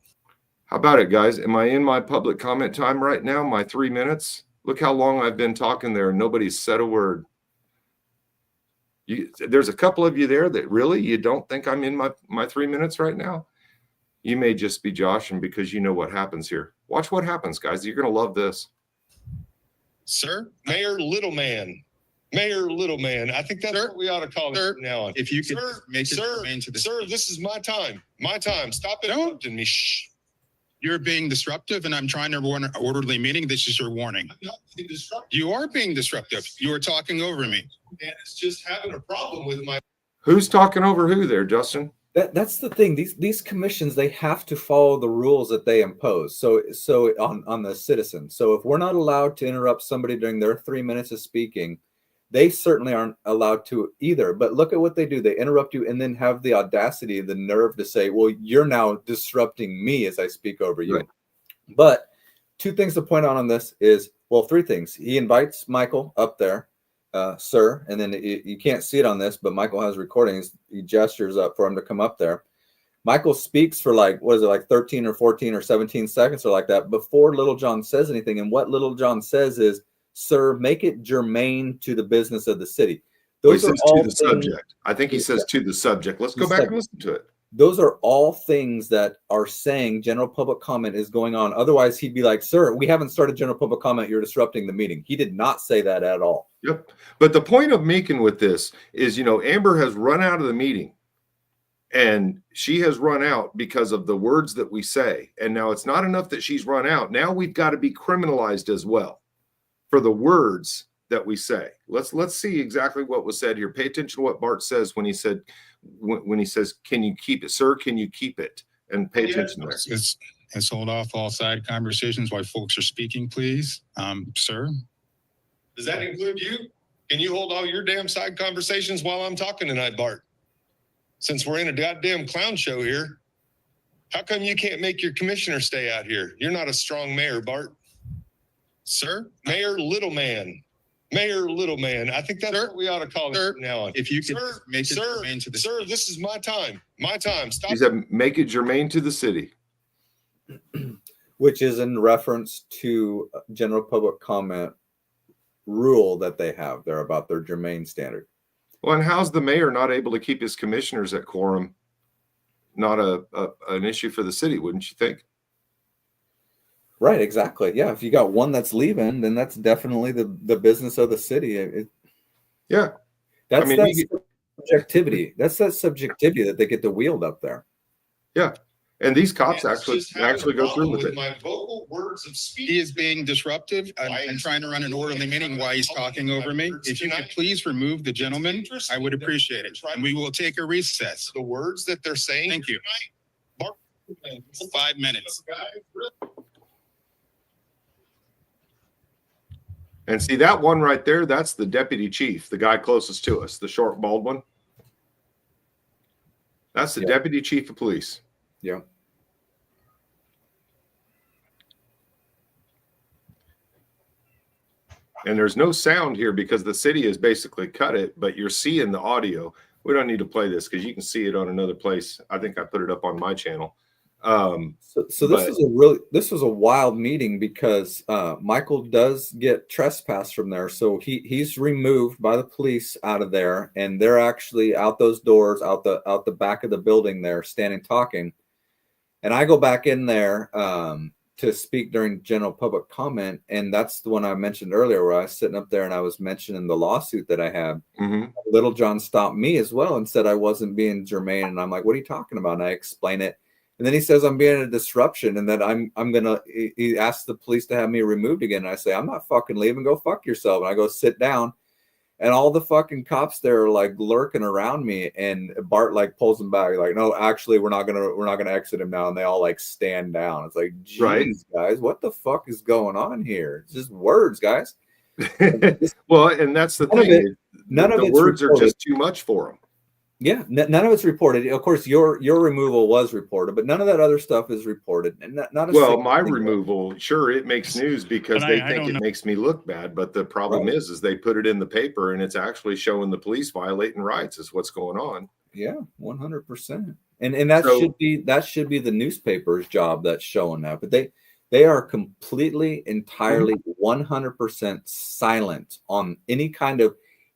How about it, guys? Am I in my public comment time right now? My 3 minutes? Look how long I've been talking there and nobody's said a word. There's a couple of you there that really, you don't think I'm in my 3 minutes right now? You may just be joshing because you know what happens here. Watch what happens, guys. You're going to love this. Sir, Mayor Littleman. Mayor Littleman. I think that's what we ought to call it from now on. If you could make it sir, remain to the sir, this is my time. My time. Stop interrupting me. Shh. You're being disruptive, and I'm trying to run an orderly meeting. This is your warning. I'm not being disruptive. You are being disruptive. You are talking over me. And it's just having a problem with my. Who's talking over who there, Justin? That's the thing. These commissions, they have to follow the rules that they impose. So on the citizens. So if we're not allowed to interrupt somebody during their 3 minutes of speaking, they certainly aren't allowed to either. But look at what they do. They interrupt you and then have the audacity, the nerve to say, well, you're now disrupting me as I speak over you. Right. But 2 things to point out on this is, well, 3 things. He invites Michael up there, sir, and then you can't see it on this, but Michael has recordings. He gestures up for him to come up there. Michael speaks for like 13 or 14 or 17 seconds or like that before Little John says anything. And what Little John says is, sir, make it germane to the business of the city. Those are all to the subject. I think he says to the subject. Let's go back and listen to it. Those are all things that are saying general public comment is going on. Otherwise, he'd be like, sir, we haven't started general public comment. You're disrupting the meeting. He did not say that at all. Yep. But the point of making with this is, Amber has run out of the meeting. And she has run out because of the words that we say. And now it's not enough that she's run out. Now we've got to be criminalized as well for the words that we say. Let's see exactly what was said here. Pay attention to what Bart says when he says, can you keep it, sir? Can you keep it? And pay attention there. Let's hold off all side conversations while folks are speaking, please. Sir? Does that include you? Can you hold all your damn side conversations while I'm talking tonight, Bart? Since we're in a goddamn clown show here, how come you can't make your commissioner stay out here? You're not a strong mayor, Bart. Sir? Mayor Littleman. Mayor Littleman. I think that's what we ought to call it from now on. If you could make it germane to the sir, this is my time. My time. Stop. He said, make it germane to the city. Which is in reference to general public comment rule that they have there about their germane standard. Well, and how's the mayor not able to keep his commissioners at quorum? Not an issue for the city, wouldn't you think? Right, exactly. Yeah, if you got one that's leaving, then that's definitely the business of the city. Yeah, that's that subjectivity. That's that subjectivity that they get to wield up there. Yeah, and these cops actually go through with it. My vocal words of speech. He is being disruptive and trying to run an orderly meeting while he's talking over me. If you could please remove the gentleman, I would appreciate it. And we will take a recess. The words that they're saying. Thank you. 5 minutes. And see that one right there, that's the deputy chief, the guy closest to us, the short, bald one. That's the deputy chief of police. Yeah. And there's no sound here because the city has basically cut it, but you're seeing the audio. We don't need to play this because you can see it on another place. I think I put it up on my channel. So this was a wild meeting because Michael does get trespassed from there. So he's removed by the police out of there, and they're actually out those doors, out the back of the building there, standing talking. And I go back in there to speak during general public comment, and that's the one I mentioned earlier, where I was sitting up there and I was mentioning the lawsuit that I had. Mm-hmm. Little John stopped me as well and said I wasn't being germane, and I'm like, "What are you talking about?" And I explain it. And then he says I'm being a disruption, and that he asked the police to have me removed again. And I say, I'm not fucking leaving. Go fuck yourself. And I go sit down, and all the fucking cops there are like lurking around me. And Bart like pulls them back, like, no, actually, we're not gonna exit him now. And they all like stand down. It's like, geez, right, guys, what the fuck is going on here? It's just words, guys. Well, and that's the thing. None of the words are just too much for them. Yeah, none of it's reported. Of course, your removal was reported, but none of that other stuff is reported. And my removal, sure, it makes news because they think it makes me look bad. But the problem is they put it in the paper, and it's actually showing the police violating rights is what's going on. Yeah, 100%. And that should be the newspaper's job that's showing that. But they are completely, entirely, 100% silent on any kind of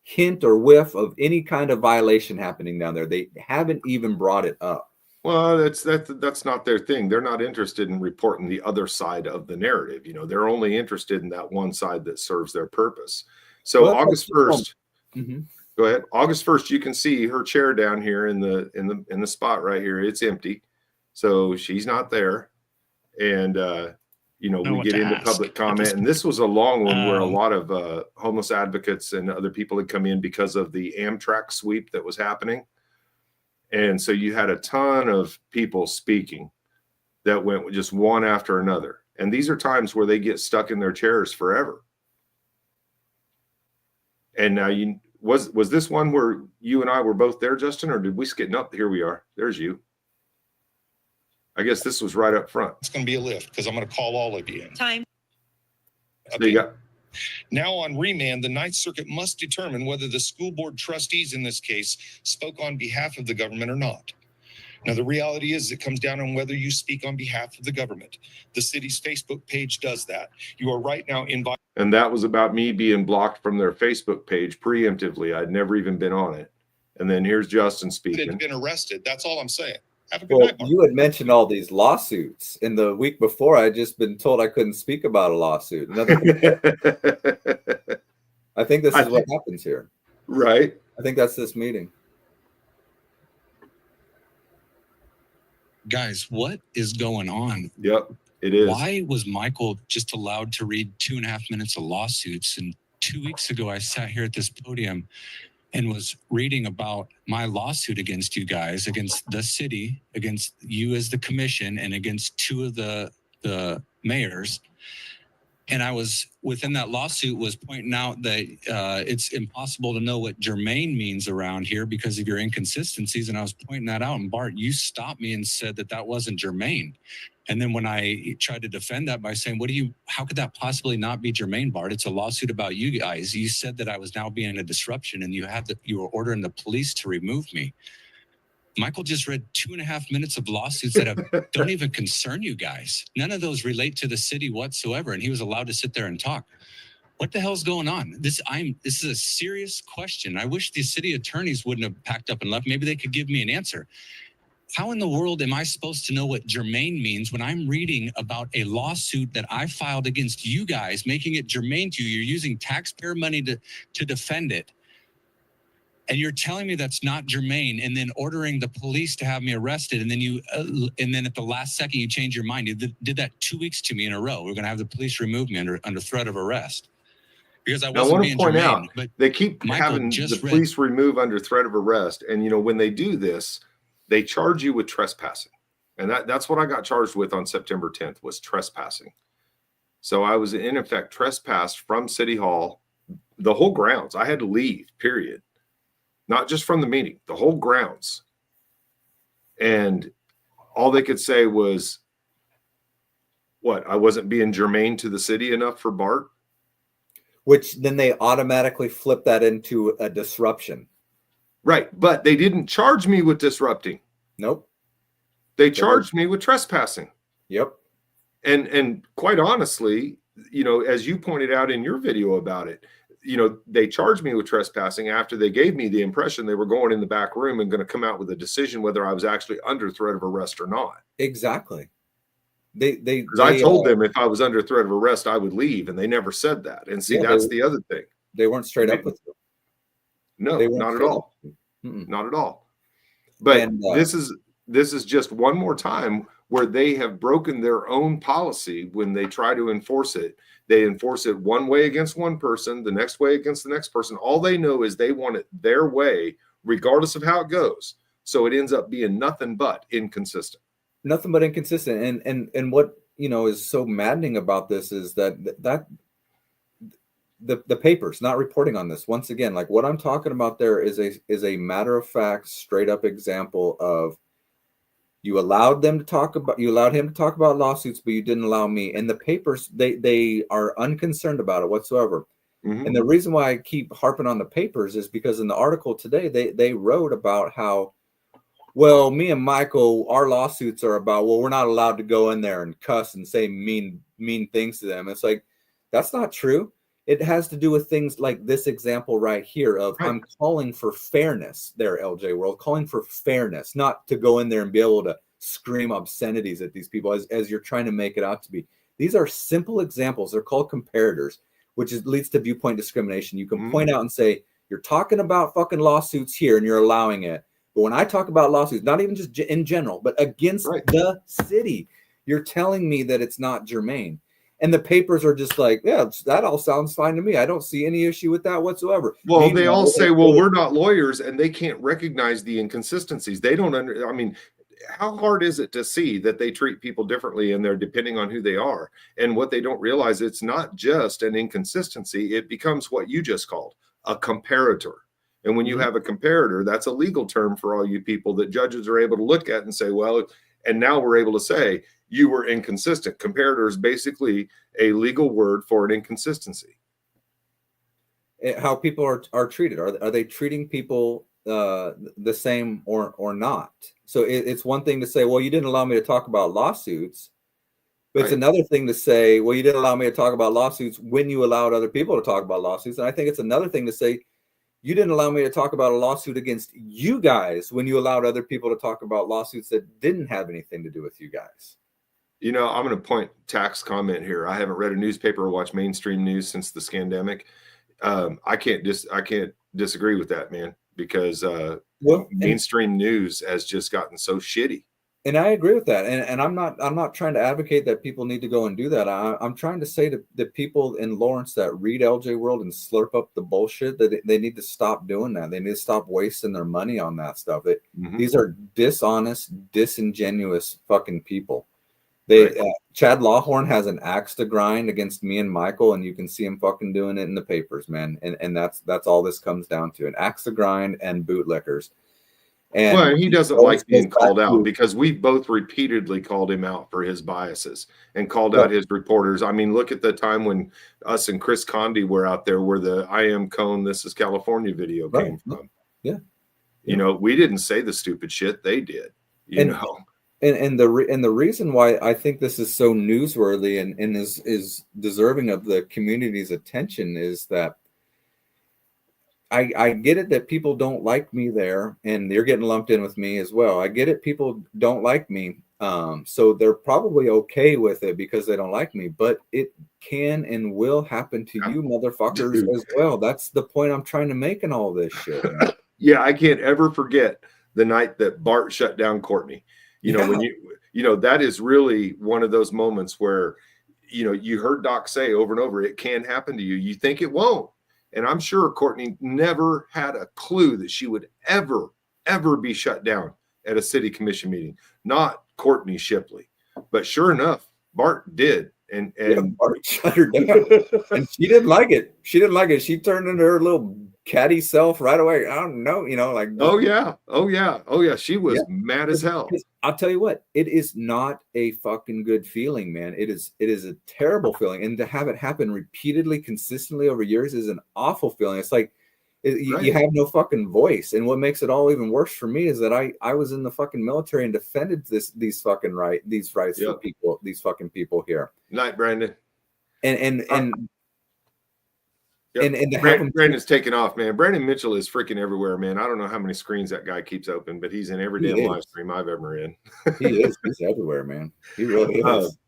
hint or whiff of any kind of violation happening down there. They haven't even brought it up. Well, that's not their thing. They're not interested in reporting the other side of the narrative. You know, they're only interested in that one side that serves their purpose. So August 1st, go ahead. August 1st, you can see her chair down here in the spot right here. It's empty. So she's not there. And we get into public comment, and this was a long one where a lot of homeless advocates and other people had come in because of the Amtrak sweep that was happening. And so you had a ton of people speaking that went just one after another. And these are times where they get stuck in their chairs forever. And now was this one where you and I were both there, Justin, or did we skip? Up? Here we are. There's you. I guess this was right up front. It's going to be a lift because I'm going to call all of you in. Time. Okay. There you go. Now on remand, the Ninth Circuit must determine whether the school board trustees in this case spoke on behalf of the government or not. Now, the reality is it comes down on whether you speak on behalf of the government. The city's Facebook page does that. You are right now invited. And that was about me being blocked from their Facebook page preemptively. I'd never even been on it. And then here's Justin speaking. They'd been arrested. That's all I'm saying. Have a good night, Mark. You had mentioned all these lawsuits, and the week before, I'd just been told I couldn't speak about a lawsuit. I think this is what happens here. Right. I think that's this meeting. Guys, what is going on? Yep, it is. Why was Michael just allowed to read 2.5 minutes of lawsuits? And 2 weeks ago, I sat here at this podium and was reading about my lawsuit against you guys, against the city, against you as the commission, and against two of the mayors. And I was within that lawsuit was pointing out that it's impossible to know what germane means around here because of your inconsistencies. And I was pointing that out. And Bart, you stopped me and said that wasn't germane. And then when I tried to defend that by saying, how could that possibly not be germane, Bart? It's a lawsuit about you guys. You said that I was now being a disruption and you were ordering the police to remove me. Michael just read 2.5 minutes of lawsuits that don't even concern you guys. None of those relate to the city whatsoever. And he was allowed to sit there and talk. What the hell's going on? This is a serious question. I wish the city attorneys wouldn't have packed up and left. Maybe they could give me an answer. How in the world am I supposed to know what germane means when I'm reading about a lawsuit that I filed against you guys, making it germane to you? You're using taxpayer money to defend it. And you're telling me that's not germane, and then ordering the police to have me arrested, and then at the last second you change your mind. You did that 2 weeks to me in a row. We're going to have the police remove me under threat of arrest because I wasn't being germane. I want to point out, they keep having the police remove under threat of arrest, and when they do this, they charge you with trespassing, and that's what I got charged with on September 10th was trespassing. So I was in effect trespassed from City Hall, the whole grounds. I had to leave. Period. Not just from the meeting, the whole grounds. And all they could say was, I wasn't being germane to the city enough for Bart? Which then they automatically flip that into a disruption. Right, but they didn't charge me with disrupting. Nope. They charged me with trespassing. Yep. And quite honestly, you know, as you pointed out in your video about it, you know, they charged me with trespassing after they gave me the impression they were going in the back room and going to come out with a decision whether I was actually under threat of arrest or not. Exactly. Because I told them if I was under threat of arrest, I would leave, and they never said that. And see, that's the other thing. They weren't straight up with you. No, not at all. Not at all. But this is just one more time where they have broken their own policy when they try to enforce it. They enforce it one way against one person, the next way against the next person. All they know is they want it their way, regardless of how it goes. So it ends up being nothing but inconsistent. Nothing but inconsistent. And what, you know, is so maddening about this is that the papers not reporting on this. Once again, like what I'm talking about there is a matter of fact, straight up example of you allowed him to talk about lawsuits, but you didn't allow me. And the papers, they are unconcerned about it whatsoever. And the reason why I keep harping on the papers is because in the article today, they wrote about how, well, me and Michael, our lawsuits are about, well, we're not allowed to go in there and cuss and say mean things to them. It's like, that's not true. It has to do with things like this example right here of I'm calling for fairness there, LJ World, calling for fairness, not to go in there and be able to scream obscenities at these people as you're trying to make it out to be. These are simple examples. They're called comparators, which leads to viewpoint discrimination. You can point out and say, you're talking about fucking lawsuits here and you're allowing it. But when I talk about lawsuits, not even just in general, but against the city, you're telling me that it's not germane. And the papers are just like, yeah, that all sounds fine to me. I don't see any issue with that whatsoever. Well, they all say, well, we're not lawyers, and they can't recognize the inconsistencies. They don't I mean, how hard is it to see that they treat people differently and they're depending on who they are? And what they don't realize, it's not just an inconsistency. It becomes what you just called a comparator. And when you have a comparator, that's a legal term for all you people that judges are able to look at and say, well, and now we're able to say, you were inconsistent. Comparator is basically a legal word for an inconsistency. How people are treated. Are they treating people the same or not? So it's one thing to say, well, you didn't allow me to talk about lawsuits. But it's another thing to say, well, you didn't allow me to talk about lawsuits when you allowed other people to talk about lawsuits. And I think it's another thing to say, you didn't allow me to talk about a lawsuit against you guys when you allowed other people to talk about lawsuits that didn't have anything to do with you guys. You know, I'm going to point tax comment here. I haven't read a newspaper or watched mainstream news since the scandemic. I can't disagree with that, man, because mainstream news has just gotten so shitty. And I agree with that. And I'm not trying to advocate that people need to go and do that. I'm trying to say to the people in Lawrence that read LJ World and slurp up the bullshit that they need to stop doing that. They need to stop wasting their money on that stuff. These are dishonest, disingenuous fucking people. Chad Lawhorn has an axe to grind against me and Michael, and you can see him fucking doing it in the papers, man. And that's all this comes down to: an axe to grind and bootlickers. And well, he doesn't like being called out because we both repeatedly called him out for his biases and called out his reporters. I mean, look at the time when us and Chris Condi were out there where the I Am Cone, This Is California video came from. Yeah. You know, we didn't say the stupid shit. They did, you know. And the reason why I think this is so newsworthy and is deserving of the community's attention is that I get it that people don't like me there, and you're getting lumped in with me as well. I get it. People don't like me. So they're probably okay with it because they don't like me, but it can and will happen to you motherfuckers as well. That's the point I'm trying to make in all this shit. Yeah. I can't ever forget the night that Bart shut down Courtney. You know, when you know, that is really one of those moments where, you know, you heard Doc say over and over, it can happen to you. You think it won't. And I'm sure Courtney never had a clue that she would ever be shut down at a city commission meeting. Not Courtney Shipley. But sure enough, Bart did. And Bart shut her down. And she didn't like it. She didn't like it. She turned into her little catty self right away. I don't know, you know, like oh yeah. She was mad as hell. I'll tell you what, it is not a fucking good feeling, man. It is a terrible feeling. And to have it happen repeatedly, consistently over years is an awful feeling. It's You have no fucking voice. And what makes it all even worse for me is that I was in the fucking military and defended these rights for people, these fucking people here. Night, Brandon. And to have Brandon's taking off, man. Brandon Mitchell is freaking everywhere, man. I don't know how many screens that guy keeps open, but he's in every damn live stream I've ever in. He is. He's everywhere, man. He really is.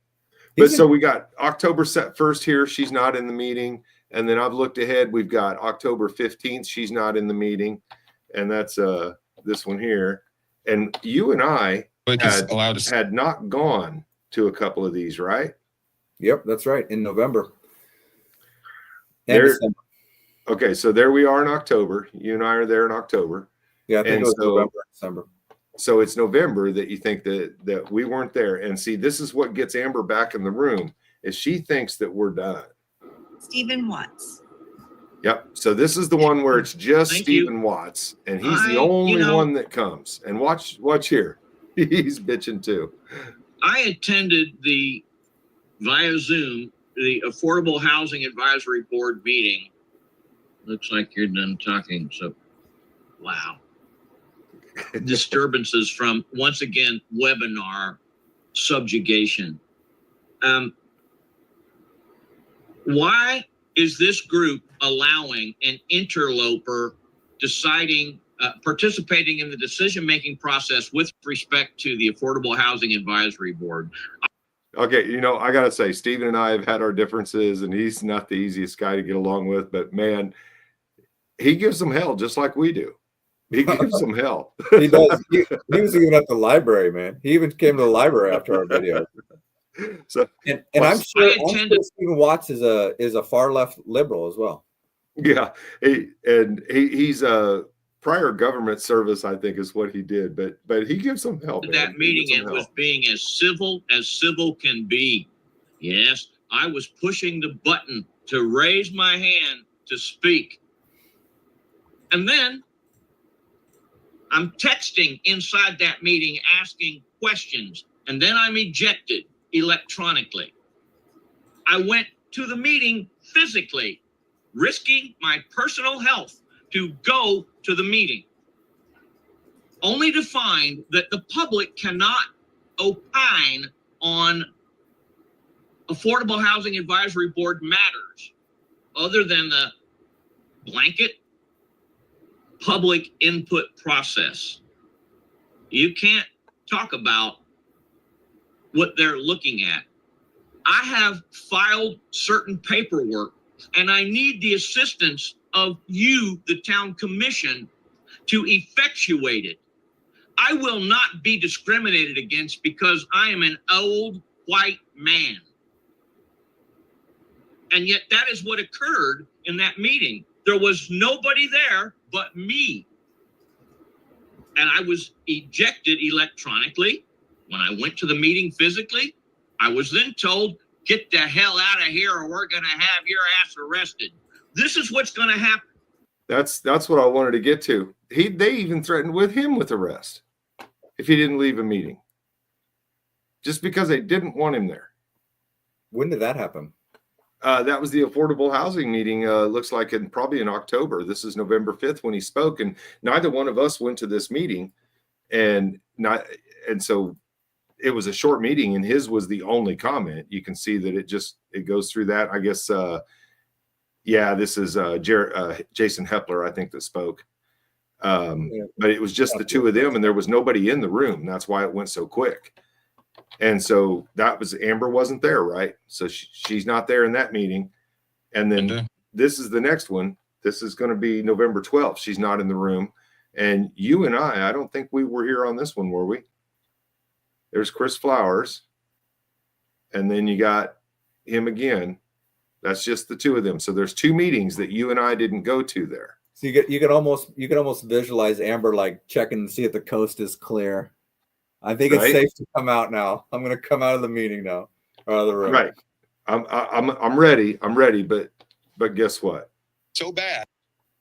But so we got October 1st here. She's not in the meeting. And then I've looked ahead. We've got October 15th. She's not in the meeting. And that's this one here. And you and I had not gone to a couple of these, right? Yep, that's right. In November. Okay, so there we are in October. You and I are there in October. Yeah, I think it was November, December. So it's November that you think that we weren't there. And see, this is what gets Amber back in the room, is she thinks that we're done. Stephen Watts. Yep. So this is the one where it's just Stephen Watts, and he's the only one that comes. And watch here. He's bitching too. I attended via Zoom the Affordable Housing Advisory Board meeting. Looks like you're done talking. So, wow. Disturbances from, once again, webinar subjugation. Why is this group allowing an interloper participating in the decision-making process with respect to the Affordable Housing Advisory Board? Okay, I got to say, Stephen and I have had our differences, and he's not the easiest guy to get along with, but man, he gives them hell just like we do. He gives them hell. He does. He was even at the library, man. He even came to the library after our video. So, and I'm sure Stephen Watts is a far left liberal as well. Yeah, he's a prior government service, I think, is what he did. But he gives them help. That meeting and was being as civil can be. Yes, I was pushing the button to raise my hand to speak, and then I'm texting inside that meeting asking questions, and then I'm ejected electronically. I went to the meeting physically, risking my personal health to go to the meeting, only to find that the public cannot opine on Affordable Housing Advisory Board matters other than the blanket public input process. You can't talk about what they're looking at. I have filed certain paperwork, and I need the assistance of you, the town commission, to effectuate it. I will not be discriminated against because I am an old white man. And yet that is what occurred in that meeting. There was nobody there but me. And I was ejected electronically. When I went to the meeting physically, I was then told, get the hell out of here or we're going to have your ass arrested. This is what's going to happen. That's what I wanted to get to. They even threatened with arrest if he didn't leave a meeting, just because they didn't want him there. When did that happen? That was the affordable housing meeting. Looks like probably in October. This is November 5th when he spoke, and neither one of us went to this meeting, and so it was a short meeting, and his was the only comment. You can see that it goes through that. I guess, this is Jason Hepler, I think, that spoke. But it was just the two of them, and there was nobody in the room. That's why it went so quick. And so that was Amber wasn't there, right? So she's not there in that meeting. And then this is the next one. This is going to be November 12th. She's not in the room. And you and I don't think we were here on this one, were we? There's Chris Flowers. And then you got him again. That's just the two of them. So there's two meetings that you and I didn't go to there. So you could almost visualize Amber like checking to see if the coast is clear. I think it's safe to come out now. I'm going to come out of the meeting now, out of the room. Right. I'm ready. I'm ready. But guess what? So bad.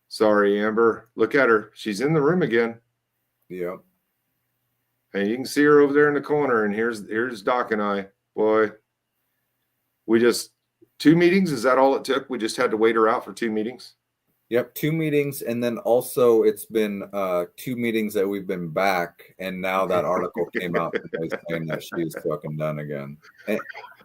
Sorry, Amber. Look at her. She's in the room again. Yep. And you can see her over there in the corner. And here's Doc and I. Boy, we just 2 meetings. Is that all it took? We just had to wait her out for 2 meetings. Yep, 2 meetings, and then also it's been 2 meetings that we've been back, and now that article came out today saying that she's fucking done again.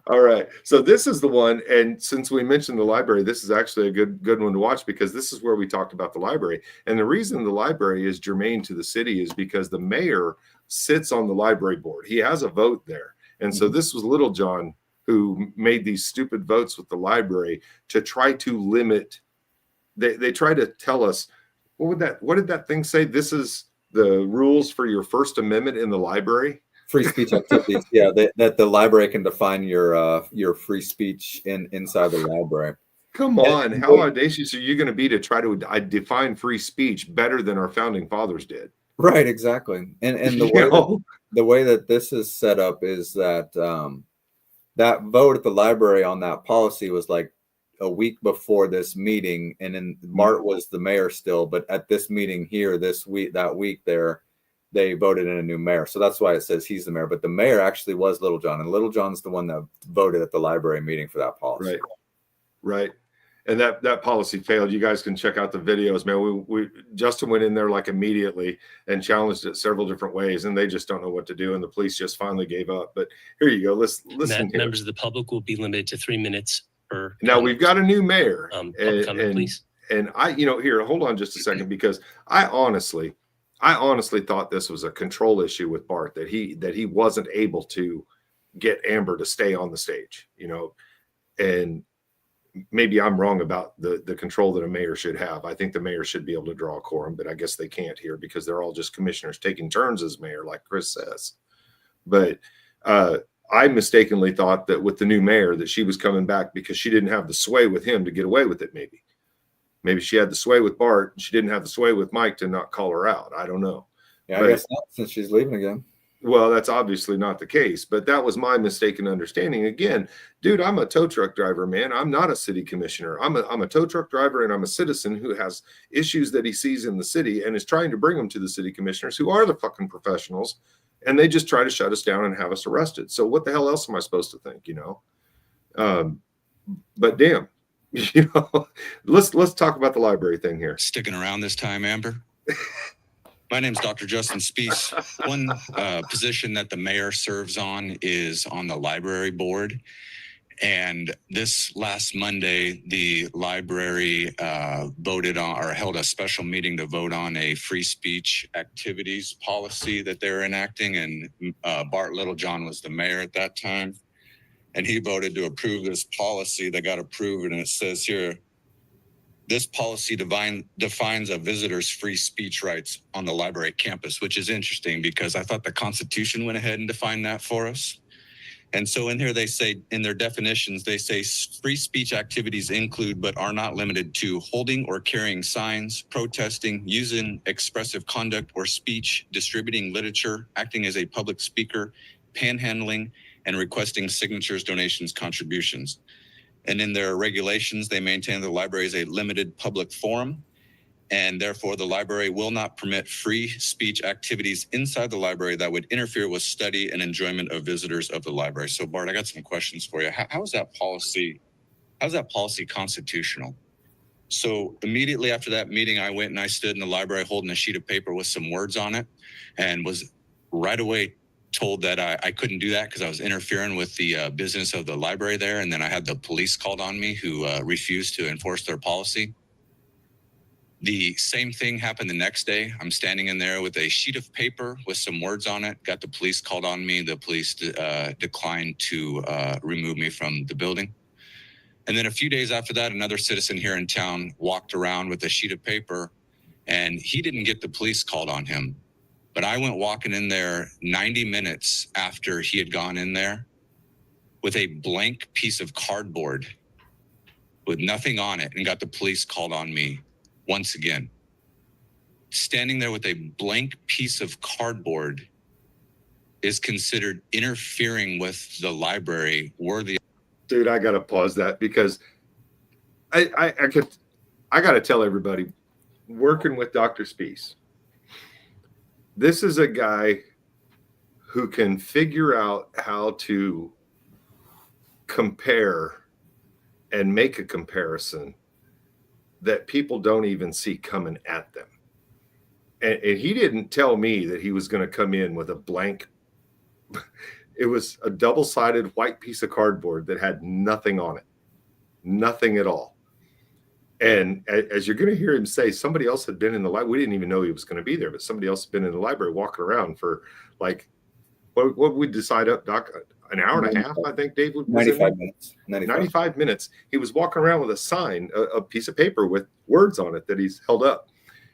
All right. So this is the one, and since we mentioned the library, this is actually a good one to watch because this is where we talked about the library. And the reason the library is germane to the city is because the mayor sits on the library board. He has a vote there. And so this was Little John who made these stupid votes with the library to try to limit. They try to tell us, what did that thing say? This is the rules for your First Amendment in the library. Free speech activities, yeah, that the library can define your free speech inside the library. Come on, how audacious are you going to be to try to define free speech better than our founding fathers did? Right, exactly. And the way that this is set up is that that vote at the library on that policy was like a week before this meeting, and then Mart was the mayor still, but at this meeting here that week there, they voted in a new mayor. So that's why it says he's the mayor, but the mayor actually was Little John, and Little John's the one that voted at the library meeting for that policy. Right. And that policy failed. You guys can check out the videos, man. Justin went in there like immediately and challenged it several different ways, and they just don't know what to do. And the police just finally gave up. But here you go. Listen. Members of the public will be limited to 3 minutes per. Now we've got a new mayor. Please. And here, hold on just a second, because I honestly thought this was a control issue with Bart, that he wasn't able to get Amber to stay on the stage, and maybe I'm wrong about the control that a mayor should have. I think the mayor should be able to draw a quorum, but I guess they can't here because they're all just commissioners taking turns as mayor, like Chris says. But I mistakenly thought that with the new mayor that she was coming back because she didn't have the sway with him to get away with it. Maybe she had the sway with Bart. She didn't have the sway with Mike to not call her out. I don't know. Yeah, I guess not, since she's leaving again. Well, that's obviously not the case, but that was my mistaken understanding. Again, dude, I'm a tow truck driver, man. I'm not a city commissioner. I'm a tow truck driver, and I'm a citizen who has issues that he sees in the city and is trying to bring them to the city commissioners, who are the fucking professionals, and they just try to shut us down and have us arrested. So what the hell else am I supposed to think, But damn, let's talk about the library thing here. Sticking around this time, Amber? My name's Dr. Justin Spees. One position that the mayor serves on is on the library board. And this last Monday, the library voted on, or held a special meeting to vote on a free speech activities policy that they're enacting. And Bart Littlejohn was the mayor at that time. And he voted to approve this policy that got approved. And it says here, this policy defines a visitor's free speech rights on the library campus, which is interesting because I thought the Constitution went ahead and defined that for us. And so in here, they say, in their definitions, they say free speech activities include, but are not limited to, holding or carrying signs, protesting, using expressive conduct or speech, distributing literature, acting as a public speaker, panhandling, and requesting signatures, donations, contributions. And in their regulations, they maintain the library is a limited public forum, and therefore the library will not permit free speech activities inside the library that would interfere with study and enjoyment of visitors of the library. So Bart, I got some questions for you. How's that policy constitutional? So immediately after that meeting, I went and I stood in the library holding a sheet of paper with some words on it, and was right away told that I couldn't do that because I was interfering with the business of the library there. And then I had the police called on me who refused to enforce their policy. The same thing happened the next day. I'm standing in there with a sheet of paper with some words on it, got the police called on me. The police declined to remove me from the building. And then a few days after that, another citizen here in town walked around with a sheet of paper, and he didn't get the police called on him. But I went walking in there 90 minutes after he had gone in there with a blank piece of cardboard with nothing on it, and got the police called on me once again. Standing there with a blank piece of cardboard is considered interfering with the library worthy. Dude, I got to pause that because I got to tell everybody, working with Dr. Spees, this is a guy who can figure out how to compare and make a comparison that people don't even see coming at them. And he didn't tell me that he was going to come in with a blank. It was a double-sided white piece of cardboard that had nothing on it, nothing at all. And as you're going to hear him say, somebody else had been in the library. We didn't even know he was going to be there, but somebody else had been in the library walking around for like, what would we decide up, Doc? An hour and a half, I think Dave was 95 minutes. 95 minutes. He was walking around with a sign, a piece of paper with words on it that he's held up.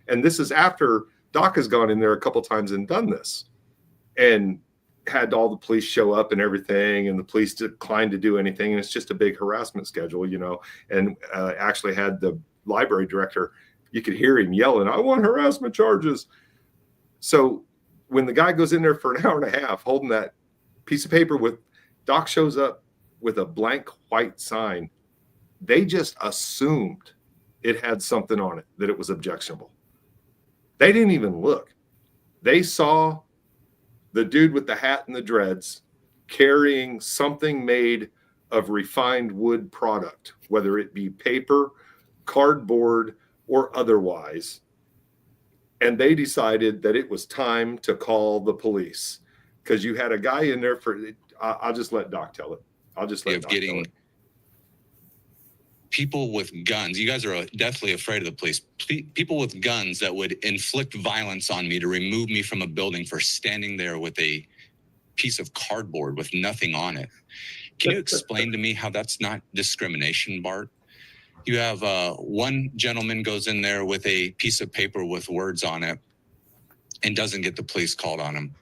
And this is after Doc has gone in there a couple times and done this and had all the police show up and everything. And the police declined to do anything. And it's just a big harassment schedule, you know, and actually had the library director, you could hear him yelling, I want harassment charges. So when the guy goes in there for an hour and a half holding that piece of paper with Doc shows up with a blank white sign, they just assumed it had something on it, that it was objectionable. They didn't even look. They saw the dude with the hat and the dreads carrying something made of refined wood product, whether it be paper, cardboard, or otherwise. And they decided that it was time to call the police because you had a guy in there for, I'll just let Doc tell it. I'll just let Doc tell it. People with guns. You guys are deathly afraid of the police. People with guns that would inflict violence on me to remove me from a building for standing there with a piece of cardboard with nothing on it. Can you explain to me how that's not discrimination, Bart? You have one gentleman goes in there with a piece of paper with words on it and doesn't get the police called on him.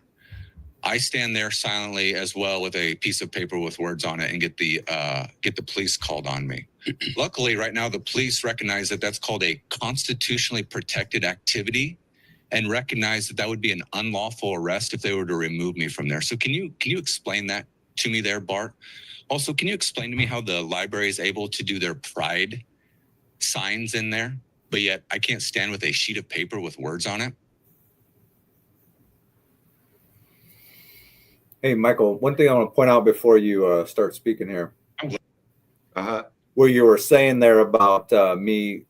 I stand there silently as well with a piece of paper with words on it and get the police called on me. Luckily, right now, the police recognize that that's called a constitutionally protected activity and recognize that that would be an unlawful arrest if they were to remove me from there. So can you explain that to me there, Bart? Also, can you explain to me how the library is able to do their pride signs in there, but yet I can't stand with a sheet of paper with words on it? Hey, Michael, one thing I want to point out before you start speaking here. Where you were saying there about me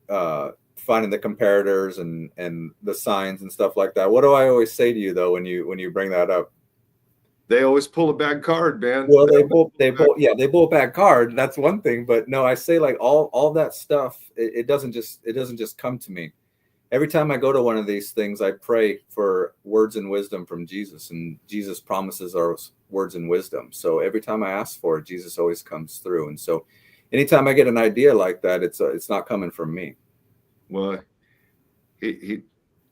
finding the comparators and the signs and stuff like that. What do I always say to you, though, when you bring that up? They always pull a bad card, man. Well, they pull a bad card. That's one thing. But no, I say like all that stuff, it doesn't just come to me. Every time I go to one of these things, I pray for words and wisdom from Jesus, and Jesus promises our words and wisdom. So every time I ask for it, Jesus always comes through. And so anytime I get an idea like that, it's not coming from me. Well, you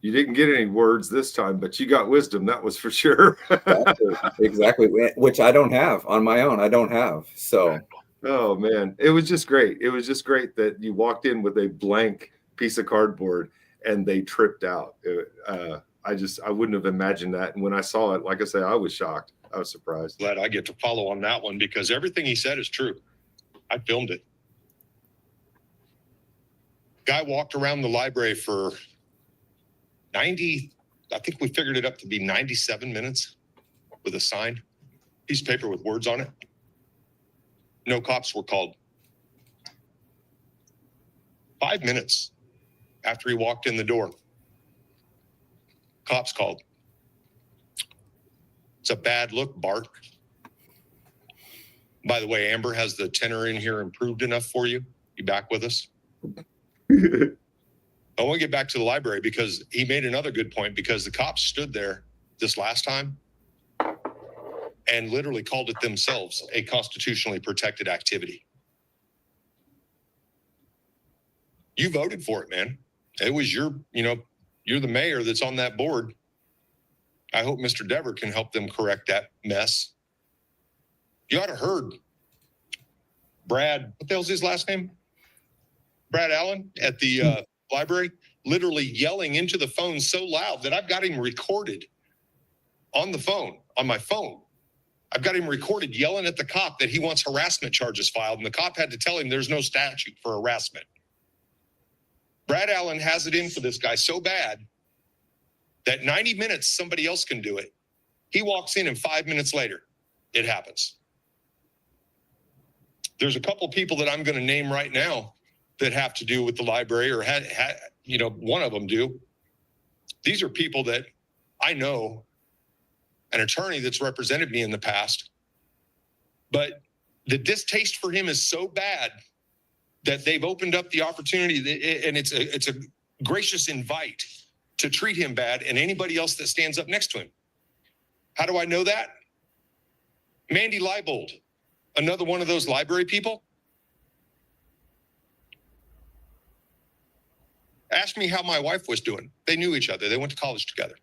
didn't get any words this time, but you got wisdom. That was for sure. Exactly. Which I don't have on my own. I don't have. So. Oh man, it was just great. It was just great that you walked in with a blank piece of cardboard and they tripped out. I wouldn't have imagined that. And when I saw it, like I say, I was shocked. I was surprised. Glad I get to follow on that one because everything he said is true. I filmed it. Guy walked around the library for 90, I think we figured it up to be 97 minutes with a sign, piece of paper with words on it. No cops were called. 5 minutes after he walked in the door, cops called. It's a bad look, Bart. By the way, Amber, has the tenor in here improved enough for you? You back with us? I want to get back to the library because he made another good point because the cops stood there this last time and literally called it themselves a constitutionally protected activity. You voted for it, man. It was you're the mayor that's on that board. I hope Mr. Dever can help them correct that mess. You ought to heard Brad, what the hell's his last name? Brad Allen at the library, literally yelling into the phone so loud that I've got him recorded on the phone, on my phone. I've got him recorded yelling at the cop that he wants harassment charges filed, and the cop had to tell him there's no statute for harassment. Brad Allen has it in for this guy so bad that 90 minutes, somebody else can do it. He walks in and 5 minutes later, it happens. There's a couple people that I'm going to name right now that have to do with the library or had one of them do. These are people that I know, an attorney that's represented me in the past, but the distaste for him is so bad that they've opened up the opportunity, and it's a gracious invite to treat him bad and anybody else that stands up next to him. How do I know that? Mandy Leibold, another one of those library people. Asked me how my wife was doing. They knew each other. They went to college together.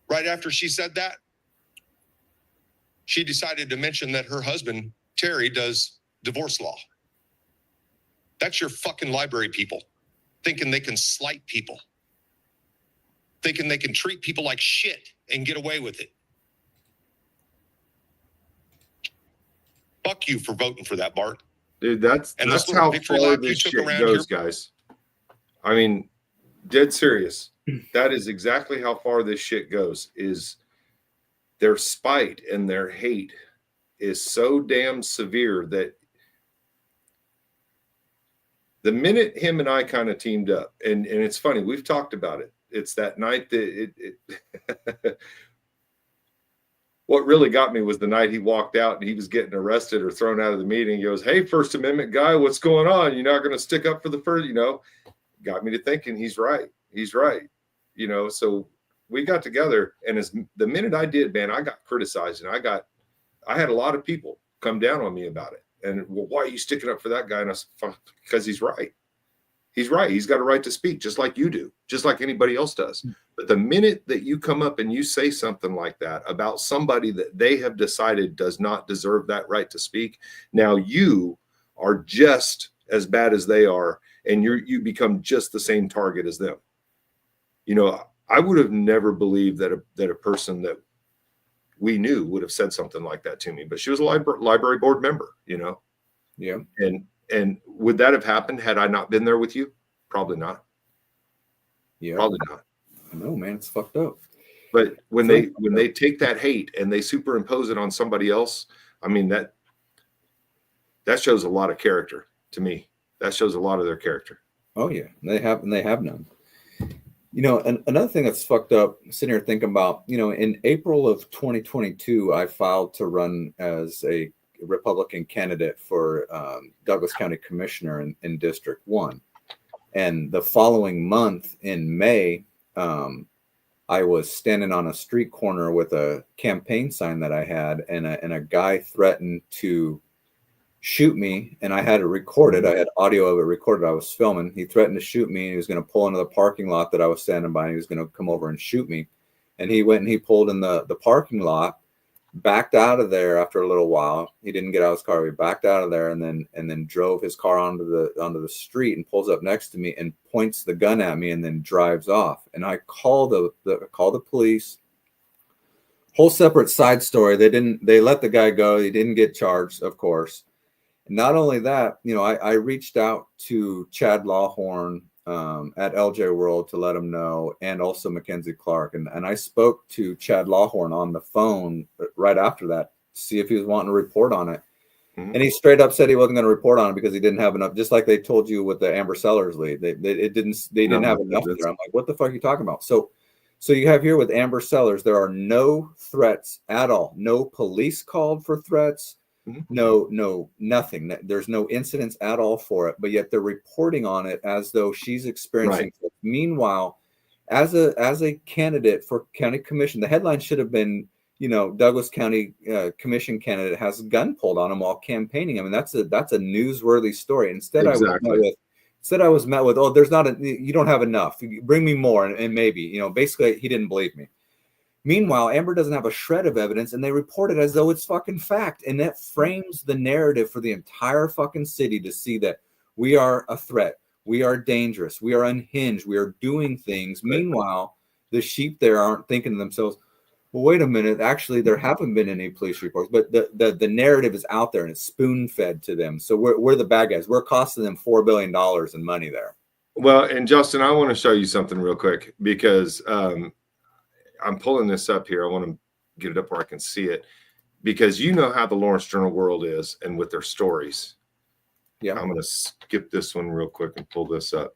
Right after she said that, she decided to mention that her husband, Terry, does divorce law. That's your fucking library people, thinking they can slight people, thinking they can treat people like shit and get away with it. Fuck you for voting for that, Bart. Dude, that's how far this shit goes, guys. I mean, dead serious. That is exactly how far this shit goes. Is their spite and their hate is so damn severe that the minute him and I kind of teamed up, and it's funny, we've talked about it. It's that night that it what really got me was the night he walked out and he was getting arrested or thrown out of the meeting. He goes, "Hey, First Amendment guy, what's going on? You're not going to stick up for the first," got me to thinking he's right. He's right. So we got together, and the minute I did, man, I got criticized, and I had a lot of people come down on me about it. And, well, why are you sticking up for that guy? And I said, because he's right. He's right. He's got a right to speak just like you do, just like anybody else does. But the minute that you come up and you say something like that about somebody that they have decided does not deserve that right to speak, now you are just as bad as they are, and you become just the same target as them. I would have never believed that a person that we knew would have said something like that to me, but she was a library board member, Yeah. And would that have happened had I not been there with you? Probably not. Yeah. Probably not. No, man, it's fucked up. But when they take that hate and they superimpose it on somebody else, I mean, that shows a lot of character to me. That shows a lot of their character. Oh yeah, they have none. And another thing that's fucked up, sitting here thinking about, in April of 2022, I filed to run as a Republican candidate for Douglas County Commissioner in District 1. And the following month in May, I was standing on a street corner with a campaign sign that I had, and a guy threatened to shoot me, and I had it recorded. I had audio of it recorded. I was filming. He threatened to shoot me, and he was going to pull into the parking lot that I was standing by, and he was going to come over and shoot me. And he went and he pulled in the parking lot, backed out of there after a little while. He didn't get out of his car. He backed out of there and then drove his car onto the street and pulls up next to me and points the gun at me and then drives off. And I call the police. Whole separate side story. They let the guy go. He didn't get charged, of course. Not only that, I reached out to Chad Lawhorn at LJ World to let him know, and also Mackenzie Clark. And I spoke to Chad Lawhorn on the phone right after that to see if he was wanting to report on it. Mm-hmm. And he straight up said he wasn't going to report on it because he didn't have enough, just like they told you with the Amber Sellers lead. They didn't have enough there. I'm like, what the fuck are you talking about? So you have here with Amber Sellers, there are no threats at all. No police called for threats. No, nothing. There's no incidents at all for it, but yet they're reporting on it as though she's experiencing it. Meanwhile, as a candidate for county commission, the headline should have been, Douglas County commission candidate has a gun pulled on him while campaigning. I mean, that's a newsworthy story. Instead, exactly. I was met with, oh, you don't have enough. Bring me more, and maybe, basically he didn't believe me. Meanwhile, Amber doesn't have a shred of evidence, and they report it as though it's fucking fact. And that frames the narrative for the entire fucking city to see that we are a threat. We are dangerous. We are unhinged. We are doing things. Meanwhile, the sheep there aren't thinking to themselves, well, wait a minute. Actually, there haven't been any police reports, but the narrative is out there and it's spoon-fed to them. So we're the bad guys. We're costing them $4 billion in money there. Well, and Justin, I want to show you something real quick because I'm pulling this up here. I want to get it up where I can see it because you know how the Lawrence Journal World is and with their stories. Yeah. I'm going to skip this one real quick and pull this up.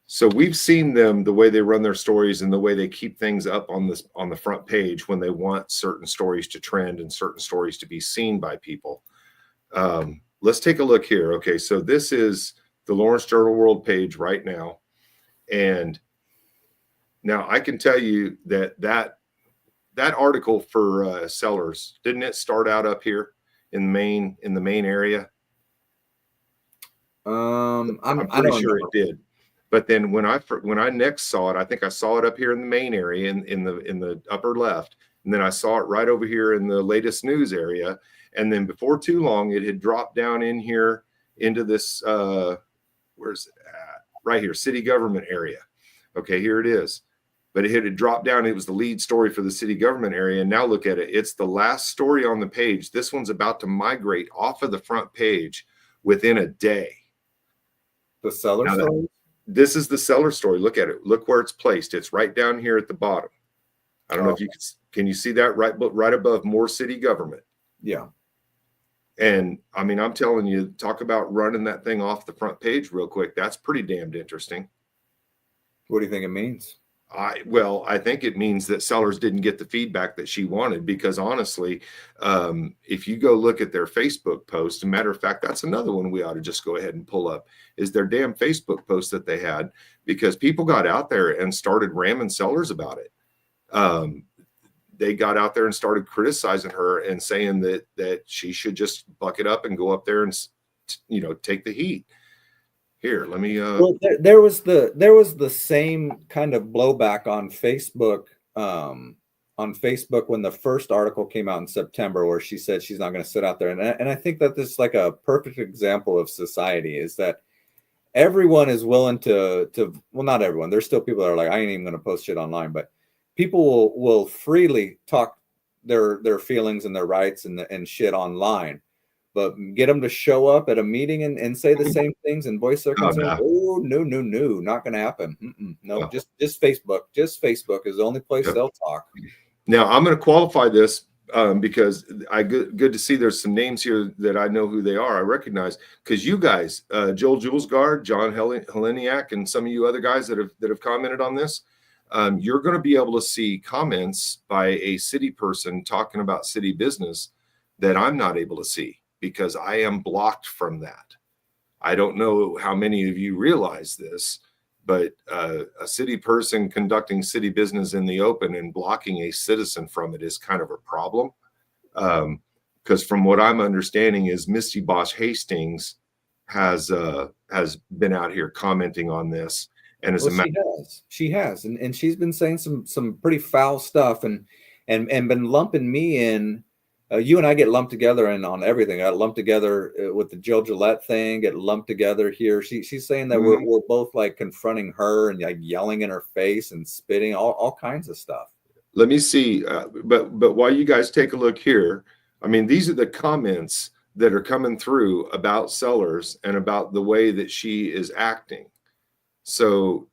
So we've seen them, the way they run their stories and the way they keep things up on the front page when they want certain stories to trend and certain stories to be seen by people. Let's take a look here. Okay, so this is the Lawrence Journal World page right now. And now I can tell you that article for sellers, didn't it start out up here in the main area? I'm pretty sure it did. But then when I next saw it, I think I saw it up here in the main area in the upper left, and then I saw it right over here in the latest news area, and then before too long, it had dropped down in here into this where's it at? Right here, city government area. Okay, here it is. But it had dropped down. It was the lead story for the city government area, and now look at it. It's the last story on the page. This one's about to migrate off of the front page within a day. The seller story? This is the seller story. Look at it. Look where it's placed. It's right down here at the bottom. I don't know if you can you see that right above more city government. Yeah. And I mean, I'm telling you, talk about running that thing off the front page real quick. That's pretty damned interesting. What do you think it means? I think it means that sellers didn't get the feedback that she wanted, because honestly, if you go look at their Facebook post, as a matter of fact, that's another one we ought to just go ahead and pull up, is their damn Facebook post that they had, because people got out there and started ramming sellers about it. They got out there and started criticizing her and saying that she should just buck it up and go up there and, take the heat. Here, let me. Well, there was the same kind of blowback on Facebook. On Facebook when the first article came out in September, where she said she's not going to sit out there, and I think that this is like a perfect example of society, is that everyone is willing to well, not everyone. There's still people that are like, I ain't even going to post shit online, but people will freely talk their feelings and their rights and shit online. But get them to show up at a meeting and say the same things and voice their concerns. Oh, no, not going to happen. No, just Facebook. Just Facebook is the only place they'll talk. Now, I'm going to qualify this because good to see there's some names here that I know who they are. I recognize, because you guys, Joel Julesgaard, John Heleniak, and some of you other guys that have commented on this, you're going to be able to see comments by a city person talking about city business that I'm not able to see, because I am blocked from that. I don't know how many of you realize this, but a city person conducting city business in the open and blocking a citizen from it is kind of a problem. Because from what I'm understanding is Misty Bosch Hastings has been out here commenting on this. And as she has, and she's been saying some pretty foul stuff and been lumping me in. You and I get lumped together on everything. I got lumped together with the Jill Gillette thing, get lumped together here. She's saying that we're both like confronting her and like yelling in her face and spitting, all kinds of stuff. Let me see. But while you guys take a look here, I mean, these are the comments that are coming through about sellers and about the way that she is acting. So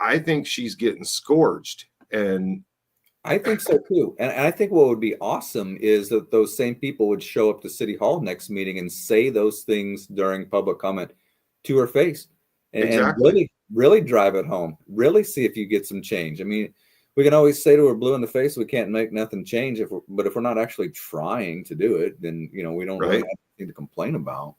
I think she's getting scorched, and I think so too. And I think what would be awesome is that those same people would show up to City Hall next meeting and say those things during public comment to her face and really drive it home, really see if you get some change. I mean, we can always say to her blue in the face, we can't make nothing change. But if we're not actually trying to do it, then, we don't really have anything to complain about.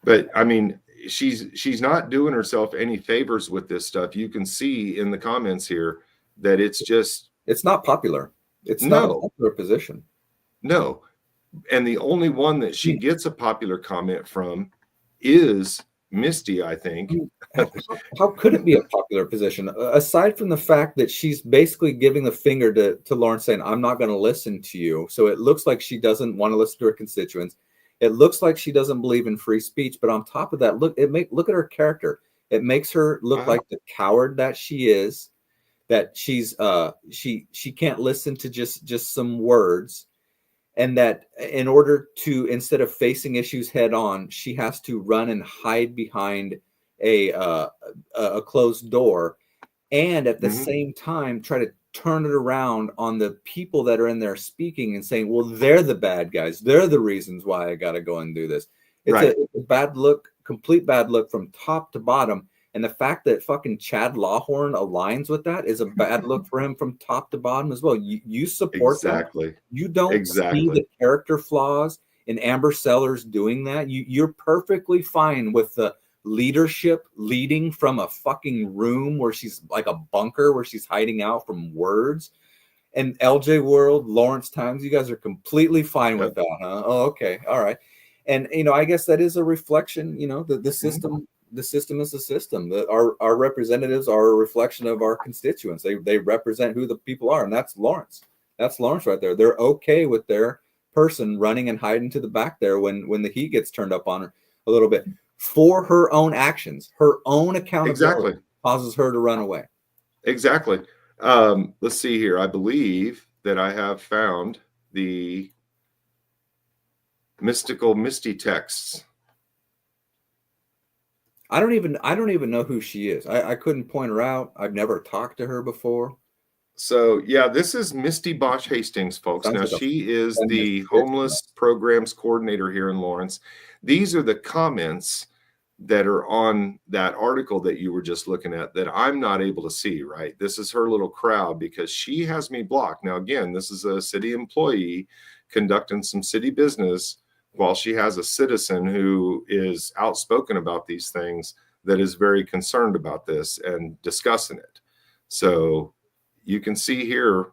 But I mean, she's not doing herself any favors with this stuff. You can see in the comments here that it's not popular. It's not a popular position. No. And the only one that she gets a popular comment from is Misty, I think. How could it be a popular position? Aside from the fact that she's basically giving the finger to Lawrence, saying, I'm not going to listen to you. So it looks like she doesn't want to listen to her constituents. It looks like she doesn't believe in free speech. But on top of that, look at her character. It makes her look like the coward that she is. That she's she can't listen to just some words, and that in order to, instead of facing issues head on, she has to run and hide behind a closed door, and at the same time try to turn it around on the people that are in there speaking and saying, well, they're the bad guys, they're the reasons why I got to go and do this. It's a bad look, complete bad look from top to bottom. And the fact that fucking Chad Lawhorn aligns with that is a bad look for him from top to bottom as well. You support Exactly. that. You don't see the character flaws in Amber Sellers doing that. You're perfectly fine with the leadership leading from a fucking room where she's like a bunker where she's hiding out from words. And LJ World, Lawrence Times, you guys are completely fine with that, huh? Oh, okay. All right. And, I guess that is a reflection, the system. The system is the system. Our representatives are a reflection of our constituents. They represent who the people are, and that's Lawrence. That's Lawrence right there. They're okay with their person running and hiding to the back there when the heat gets turned up on her a little bit for her own actions. Her own accountability causes her to run away. Exactly. Let's see here. I believe that I have found the mystical Misty texts. I don't even know who she is. I couldn't point her out. I've never talked to her before. So yeah, this is Misty Bosch Hastings, folks. Now she is the homeless programs coordinator here in Lawrence. These are the comments that are on that article that you were just looking at that I'm not able to see, right? This is her little crowd because she has me blocked. Now, again, this is a city employee conducting some city business while she has a citizen who is outspoken about these things that is very concerned about this and discussing it. So you can see here,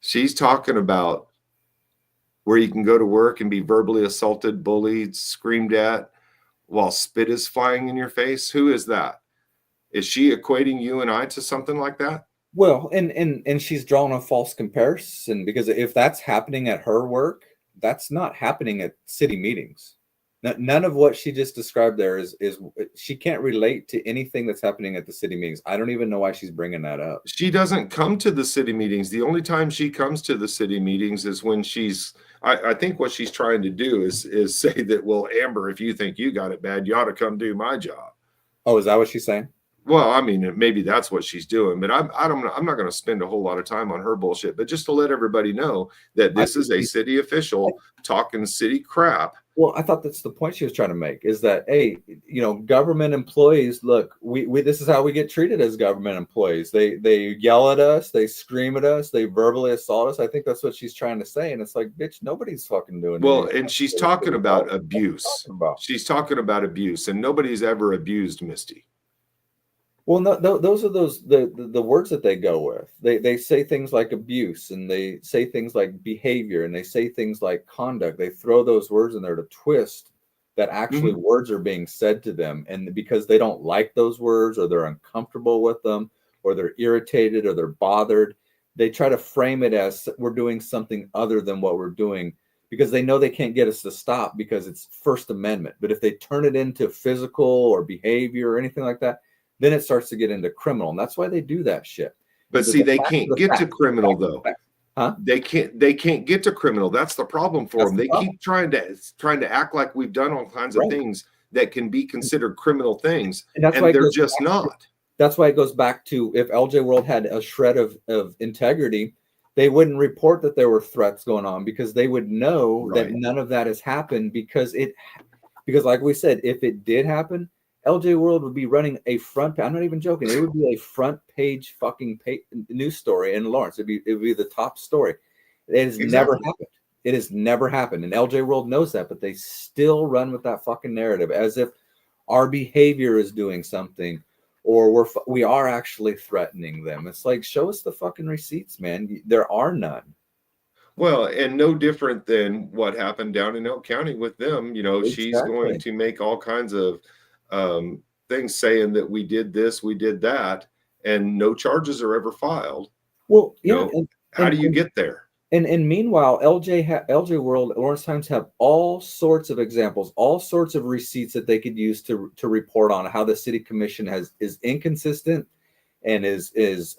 she's talking about where you can go to work and be verbally assaulted, bullied, screamed at while spit is flying in your face. Who is that? Is she equating you and I to something like that? Well, and she's drawn a false comparison because if that's happening at her work, that's not happening at city meetings. None of what she just described there is she can't relate to anything that's happening at the city meetings. I don't even know why she's bringing that up. She doesn't come to the city meetings. The only time she comes to the city meetings is when I think what she's trying to do is say that, well, Amber, if you think you got it bad, you ought to come do my job. Oh, is that what she's saying? Well, I mean, maybe that's what she's doing, but I'm not going to spend a whole lot of time on her bullshit. But just to let everybody know that this is a city official talking city crap. Well, I thought that's the point she was trying to make is that, hey, government employees, look, we this is how we get treated as government employees. They yell at us, they scream at us, they verbally assault us. I think that's what she's trying to say. And it's like, bitch, nobody's fucking doing it. Well, and she's talking about abuse. She's talking about abuse, and nobody's ever abused Misty. Well, no, those are the words that they go with. They say things like abuse, and they say things like behavior, and they say things like conduct. They throw those words in there to twist that actually words are being said to them, and because they don't like those words, or they're uncomfortable with them, or they're irritated, or they're bothered, they try to frame it as we're doing something other than what we're doing because they know they can't get us to stop because it's First Amendment. But if they turn it into physical or behavior or anything like that, then it starts to get into criminal, and that's why they do that shit. But see, they can't get to criminal though. Huh? They can't get to criminal. That's the problem for them. They keep trying to act like we've done all kinds of things that can be considered criminal things, and they're just not. That's why it goes back to if LJ World had a shred of integrity, they wouldn't report that there were threats going on because they would know that none of that has happened because like we said, if it did happen, LJ World would be running a front. I'm not even joking. It would be a front page fucking news story in Lawrence. It'd be the top story. It has never happened. It has never happened, and LJ World knows that. But they still run with that fucking narrative as if our behavior is doing something, or we are actually threatening them. It's like, show us the fucking receipts, man. There are none. Well, and no different than what happened down in Elk County with them. She's going to make all kinds of things saying that we did this, we did that, and no charges are ever filed. Well, how do you get there? And meanwhile, LJ World, Lawrence Times have all sorts of examples, all sorts of receipts that they could use to report on how the city commission is inconsistent and is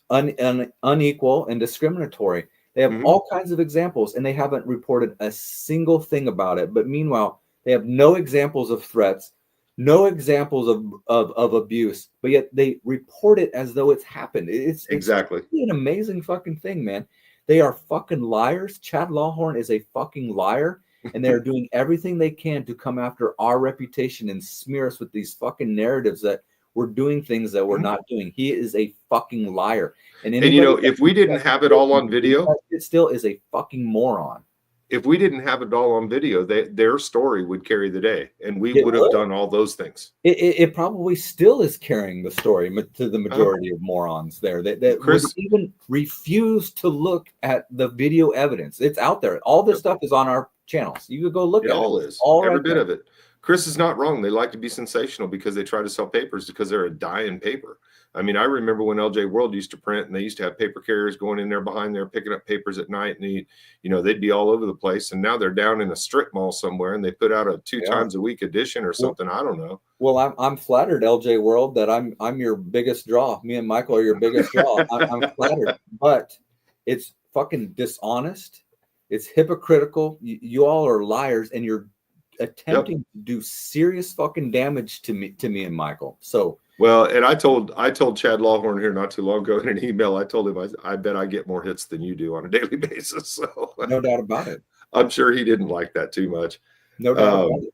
unequal and discriminatory. They have all kinds of examples, and they haven't reported a single thing about it. But meanwhile, they have no examples of threats, no examples of abuse, but yet they report it as though it's happened. It's an amazing fucking thing, man. They are fucking liars. Chad Lawhorn is a fucking liar, and they're doing everything they can to come after our reputation and smear us with these fucking narratives that we're doing things that we're not doing. He is a fucking liar. And you know, if we didn't have it all on video, it still is a fucking moron. If we didn't have it all on video, their story would carry the day, and we would have done all those things. It probably still is carrying the story to the majority of morons there that would even refuse to look at the video evidence. It's out there. All this stuff is on our channels. You could go look at it. All is. Every bit of it. Chris is not wrong. They like to be sensational because they try to sell papers because they're a dying paper. I mean, I remember when LJ World used to print, and they used to have paper carriers going in there behind there picking up papers at night, and they'd be all over the place. And now they're down in a strip mall somewhere, and they put out a 2 times a week edition or something. I don't know. Well, I'm flattered, LJ World, that I'm your biggest draw. Me and Michael are your biggest draw. I'm flattered, but it's fucking dishonest. It's hypocritical. You all are liars, and you're attempting to do serious fucking damage to me and Michael. So. Well, and I told Chad Lawhorn here not too long ago in an email. I told him I bet I get more hits than you do on a daily basis. So no doubt about it. I'm sure he didn't like that too much. No doubt about it.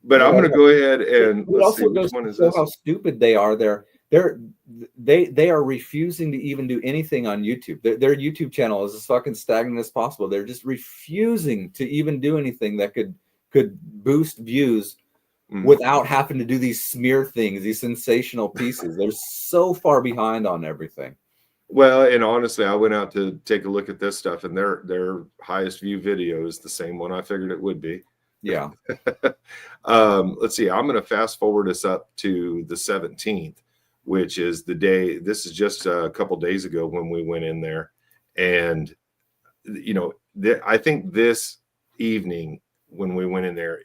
But I'm going to go ahead and let's see which one is this. How stupid they are. They are refusing to even do anything on YouTube. Their YouTube channel is as fucking stagnant as possible. They're just refusing to even do anything that could boost views. Without having to do these smear things, these sensational pieces. They're so far behind on everything. Well, and honestly, I went out to take a look at this stuff, and their highest view video is the same one I figured it would be. Yeah. Let's see. I'm going to fast forward us up to the 17th, which is the day. This is just a couple days ago when we went in there. And, I think this evening when we went in there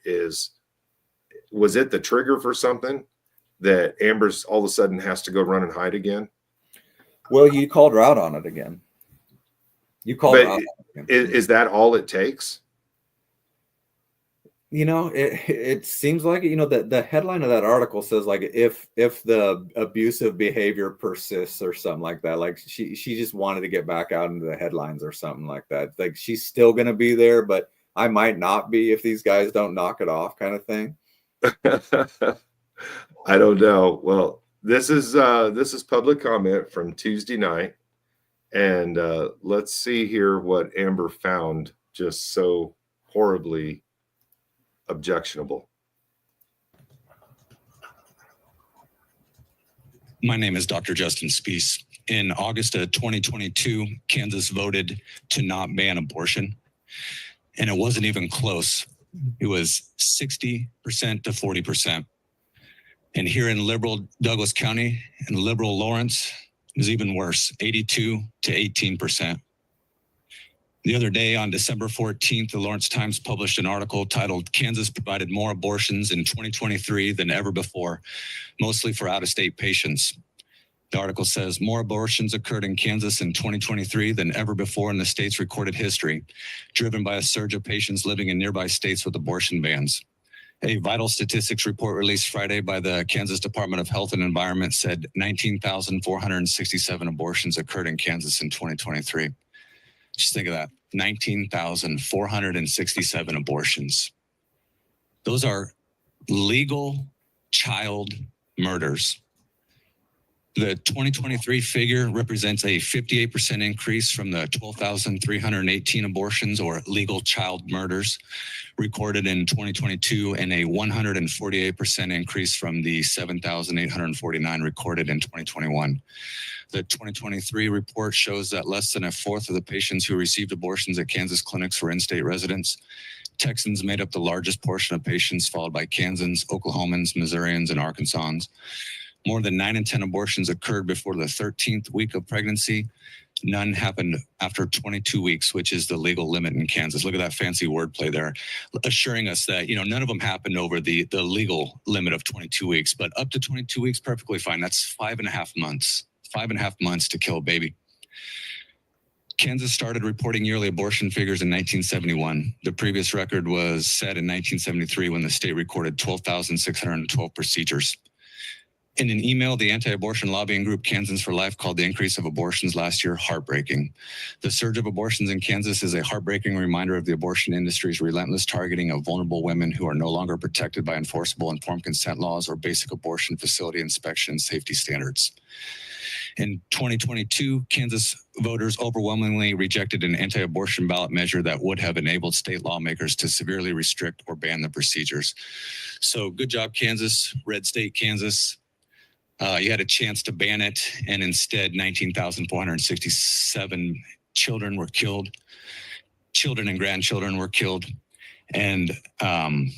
was it the trigger for something that Amber's all of a sudden has to go run and hide again? Well, you called her out on it again. You called her out. Is that all it takes? It seems like it. The headline of that article says like if the abusive behavior persists or something like that. Like she just wanted to get back out into the headlines or something like that. Like she's still going to be there, but I might not be if these guys don't knock it off, kind of thing. I don't know. Well, this is public comment from Tuesday night, and let's see here what Amber found just so horribly objectionable. My name is Dr. Justin Spees. In August of 2022, Kansas voted to not ban abortion, and it wasn't even close. It was 60% to 40%. And here in liberal Douglas County and liberal Lawrence, it was even worse, 82 to 18%. The other day on December 14th, the Lawrence Times published an article titled "Kansas Provided More Abortions in 2023 Than Ever Before, Mostly for Out-of-State Patients." The article says more abortions occurred in Kansas in 2023 than ever before in the state's recorded history, driven by a surge of patients living in nearby states with abortion bans. A vital statistics report released Friday by the Kansas Department of Health and Environment said 19,467 abortions occurred in Kansas in 2023. Just think of that, 19,467 abortions. Those are legal child murders. The 2023 figure represents a 58% increase from the 12,318 abortions or legal child murders recorded in 2022 and a 148% increase from the 7,849 recorded in 2021. The 2023 report shows that less than a fourth of the patients who received abortions at Kansas clinics were in-state residents. Texans made up the largest portion of patients, followed by Kansans, Oklahomans, Missourians, and Arkansans. More than 9 in 10 abortions occurred before the 13th week of pregnancy. None happened after 22 weeks, which is the legal limit in Kansas. Look at that fancy wordplay there, assuring us that, none of them happened over the legal limit of 22 weeks, but up to 22 weeks, perfectly fine. That's 5.5 months, 5.5 months to kill a baby. Kansas started reporting yearly abortion figures in 1971. The previous record was set in 1973 when the state recorded 12,612 procedures. In an email, the anti-abortion lobbying group Kansans for Life called the increase of abortions last year heartbreaking. The surge of abortions in Kansas is a heartbreaking reminder of the abortion industry's relentless targeting of vulnerable women who are no longer protected by enforceable informed consent laws or basic abortion facility inspection and safety standards. In 2022, Kansas voters overwhelmingly rejected an anti-abortion ballot measure that would have enabled state lawmakers to severely restrict or ban the procedures. So good job, Kansas, red state Kansas. You had a chance to ban it, and instead 19,467 children were killed. Children and grandchildren were killed. And I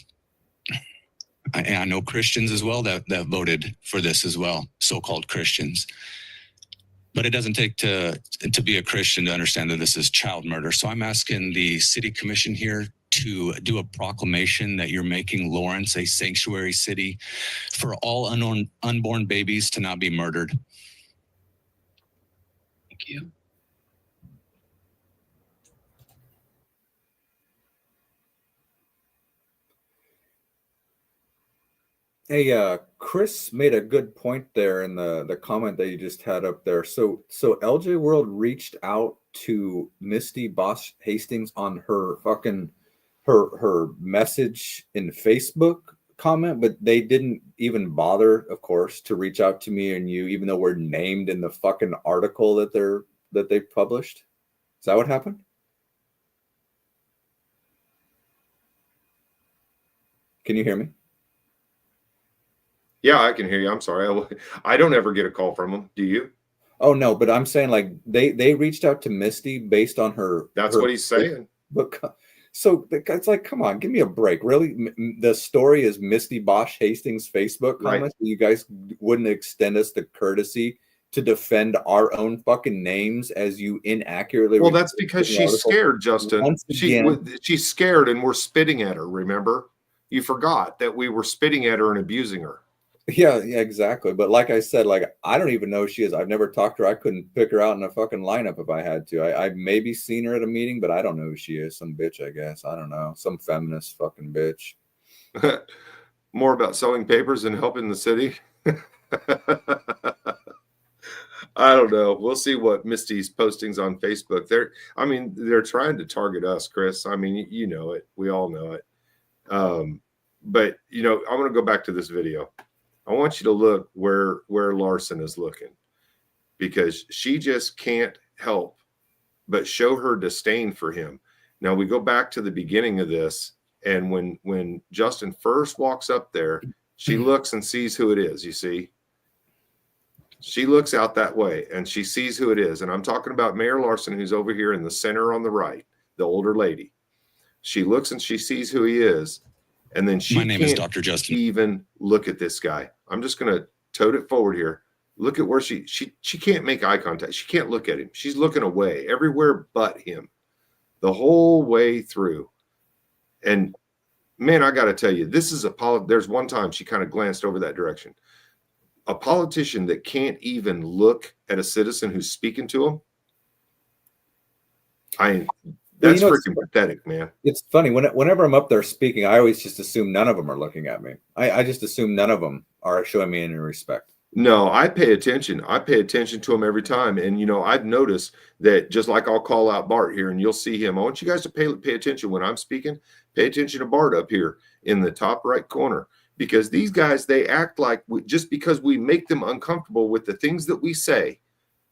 know Christians as well that voted for this as well, so-called Christians. But it doesn't take to be a Christian to understand that this is child murder. So I'm asking the city commission here to do a proclamation that you're making Lawrence a sanctuary city for all unborn babies to not be murdered. Thank you. Hey, Chris made a good point there in the comment that you just had up there. So LJ World reached out to Misty Bosch Hastings on her fucking her message in Facebook comment, but they didn't even bother, of course, to reach out to me and you, even though we're named in the fucking article that they published. Is that what happened? Can you hear me? Yeah, I can hear you. I'm sorry. I don't ever get a call from them. Do you? Oh no, but I'm saying like they reached out to Misty based on her. That's her, what he's saying. But so it's like, come on, give me a break. Really, the story is Misty Bosch Hastings' Facebook comments. Right. You guys wouldn't extend us the courtesy to defend our own fucking names as you inaccurately. Well, that's because she's scared, Justin. She's scared, and we're spitting at her. Remember, you forgot that we were spitting at her and abusing her. Yeah, exactly. But like I said, like I don't even know who she is. I've never talked to her. I couldn't pick her out in a fucking lineup if I had to. I've maybe seen her at a meeting, but I don't know who she is. Some bitch, I guess. I don't know. Some feminist fucking bitch. More about selling papers and helping the city. I don't know. We'll see what Misty's postings on Facebook. They're trying to target us, Chris. I mean, you know it. We all know it. But I want to go back to this video. I want you to look where Larson is looking, because she just can't help but show her disdain for him. Now we go back to the beginning of this, and when Justin first walks up there, she looks and sees who it is. You see, she looks out that way and she sees who it is. And I'm talking about Mayor Larson, who's over here in the center on the right, the older lady. She looks and she sees who he is. And then my name is Dr. Justin. Even look at this guy. I'm just going to tote it forward here. Look at where she can't make eye contact. She can't look at him. She's looking away everywhere but him the whole way through. And man, I got to tell you, this is there's one time she kind of glanced over that direction. A politician that can't even look at a citizen who's speaking to him. That's freaking pathetic, man. It's funny. Whenever I'm up there speaking, I always just assume none of them are looking at me. I just assume none of them are showing me any respect. No, I pay attention. I pay attention to them every time. And, I've noticed that, just like I'll call out Bart here and you'll see him. I want you guys to pay attention when I'm speaking. Pay attention to Bart up here in the top right corner, because these guys, they act like just because we make them uncomfortable with the things that we say,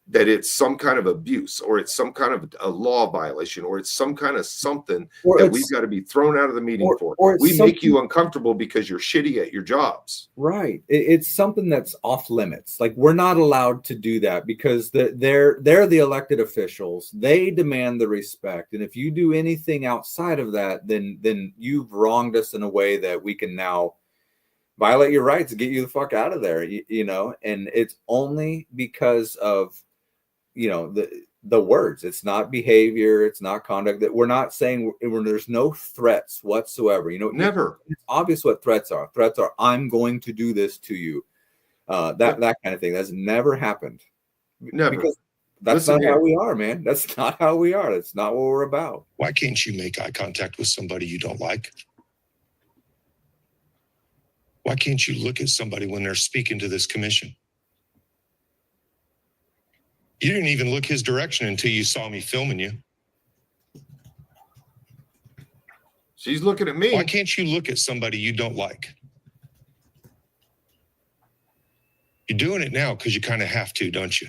that it's some kind of abuse, or it's some kind of a law violation, or it's some kind of something that we've got to be thrown out of the meeting for. We make you uncomfortable because you're shitty at your jobs. Right. It's something that's off limits. Like, we're not allowed to do that because they're the elected officials. They demand the respect. And if you do anything outside of that, then you've wronged us in a way that we can now violate your rights and get you the fuck out of there. And it's only because of the words. It's not behavior, it's not conduct. That we're not saying there's no threats whatsoever. Never. It's obvious what threats are. Threats are, I'm going to do this to you. That kind of thing. That's never happened. Never. Because that's not how we are, man. That's not how we are. That's not what we're about. Why can't you make eye contact with somebody you don't like? Why can't you look at somebody when they're speaking to this commission? You didn't even look his direction until you saw me filming you. She's looking at me. Why can't you look at somebody you don't like? You're doing it now because you kind of have to, don't you?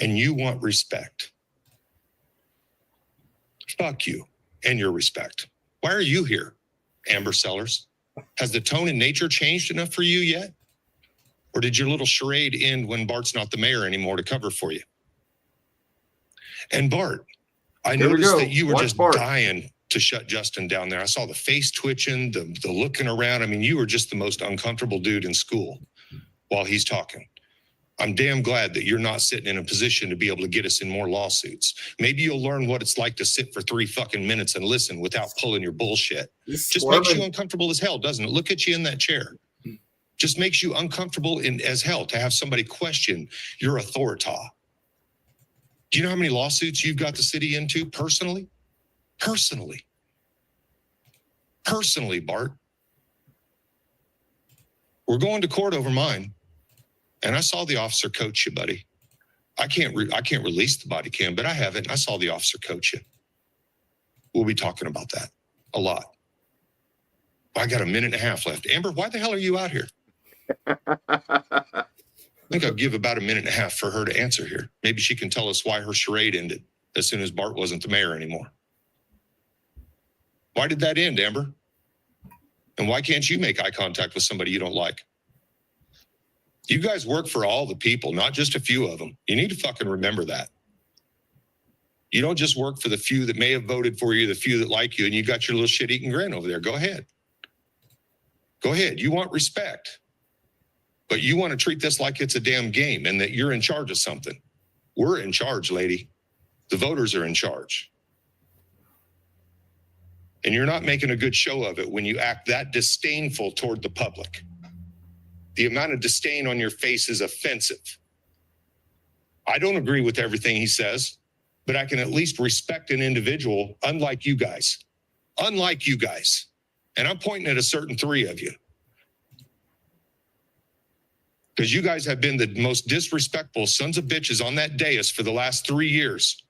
And you want respect. Fuck you and your respect. Why are you here, Amber Sellers? Has the tone and nature changed enough for you yet? Or did your little charade end when Bart's not the mayor anymore to cover for you? And Bart, I noticed that you were just dying to shut Justin down there. I saw the face twitching, the looking around. I mean, you were just the most uncomfortable dude in school while he's talking. I'm damn glad that you're not sitting in a position to be able to get us in more lawsuits. Maybe you'll learn what it's like to sit for 3 fucking minutes and listen without pulling your bullshit. Just makes you uncomfortable as hell, doesn't it? Look at you in that chair. Just makes you uncomfortable as hell to have somebody question your authority. Do you know how many lawsuits you've got the city into personally? Personally, Bart. We're going to court over mine. And I saw the officer coach you, buddy. I can't release the body cam, but I have it. I saw the officer coach you. We'll be talking about that a lot. I got a minute and a half left. Amber, why the hell are you out here? I think I'll give about a minute and a half for her to answer here. Maybe she can tell us why her charade ended as soon as Bart wasn't the mayor anymore. Why did that end, Amber? And why can't you make eye contact with somebody you don't like? You guys work for all the people, not just a few of them. You need to fucking remember that. You don't just work for the few that may have voted for you, the few that like you, and you got your little shit-eating grin over there. Go ahead. Go ahead. You want respect. But you want to treat this like it's a damn game and that you're in charge of something. We're in charge, lady. The voters are in charge. And you're not making a good show of it when you act that disdainful toward the public. The amount of disdain on your face is offensive. I don't agree with everything he says, but I can at least respect an individual unlike you guys. Unlike you guys. And I'm pointing at a certain 3 of you. Because you guys have been the most disrespectful sons of bitches on that dais for the last 3 years.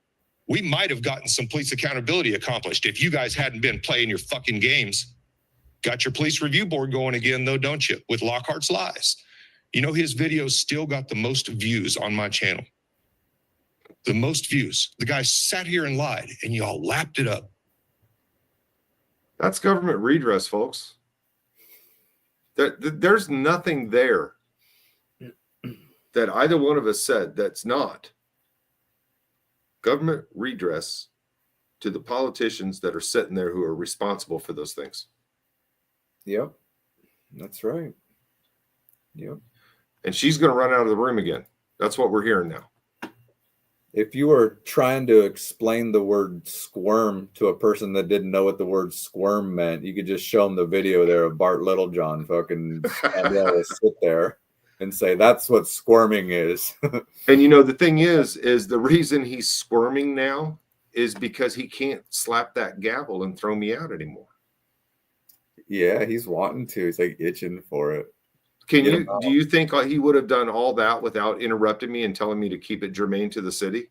We might have gotten some police accountability accomplished if you guys hadn't been playing your fucking games. Got your police review board going again, though, don't you? With Lockhart's Lies. You know, his videos still got the most views on my channel. The most views. The guy sat here and lied, and y'all lapped it up. That's government redress, folks. There's nothing there that either one of us said that's not government redress to the politicians that are sitting there who are responsible for those things. Yep. That's right. Yep. And she's going to run out of the room again. That's what we're hearing now. If you were trying to explain the word squirm to a person that didn't know what the word squirm meant, you could just show them the video there of Bart Littlejohn fucking sit there and say, that's what squirming is. And you know, the thing is the reason he's squirming now is because he can't slap that gavel and throw me out anymore. Yeah, he's wanting to. He's like itching for it. Do you think he would have done all that without interrupting me and telling me to keep it germane to the city?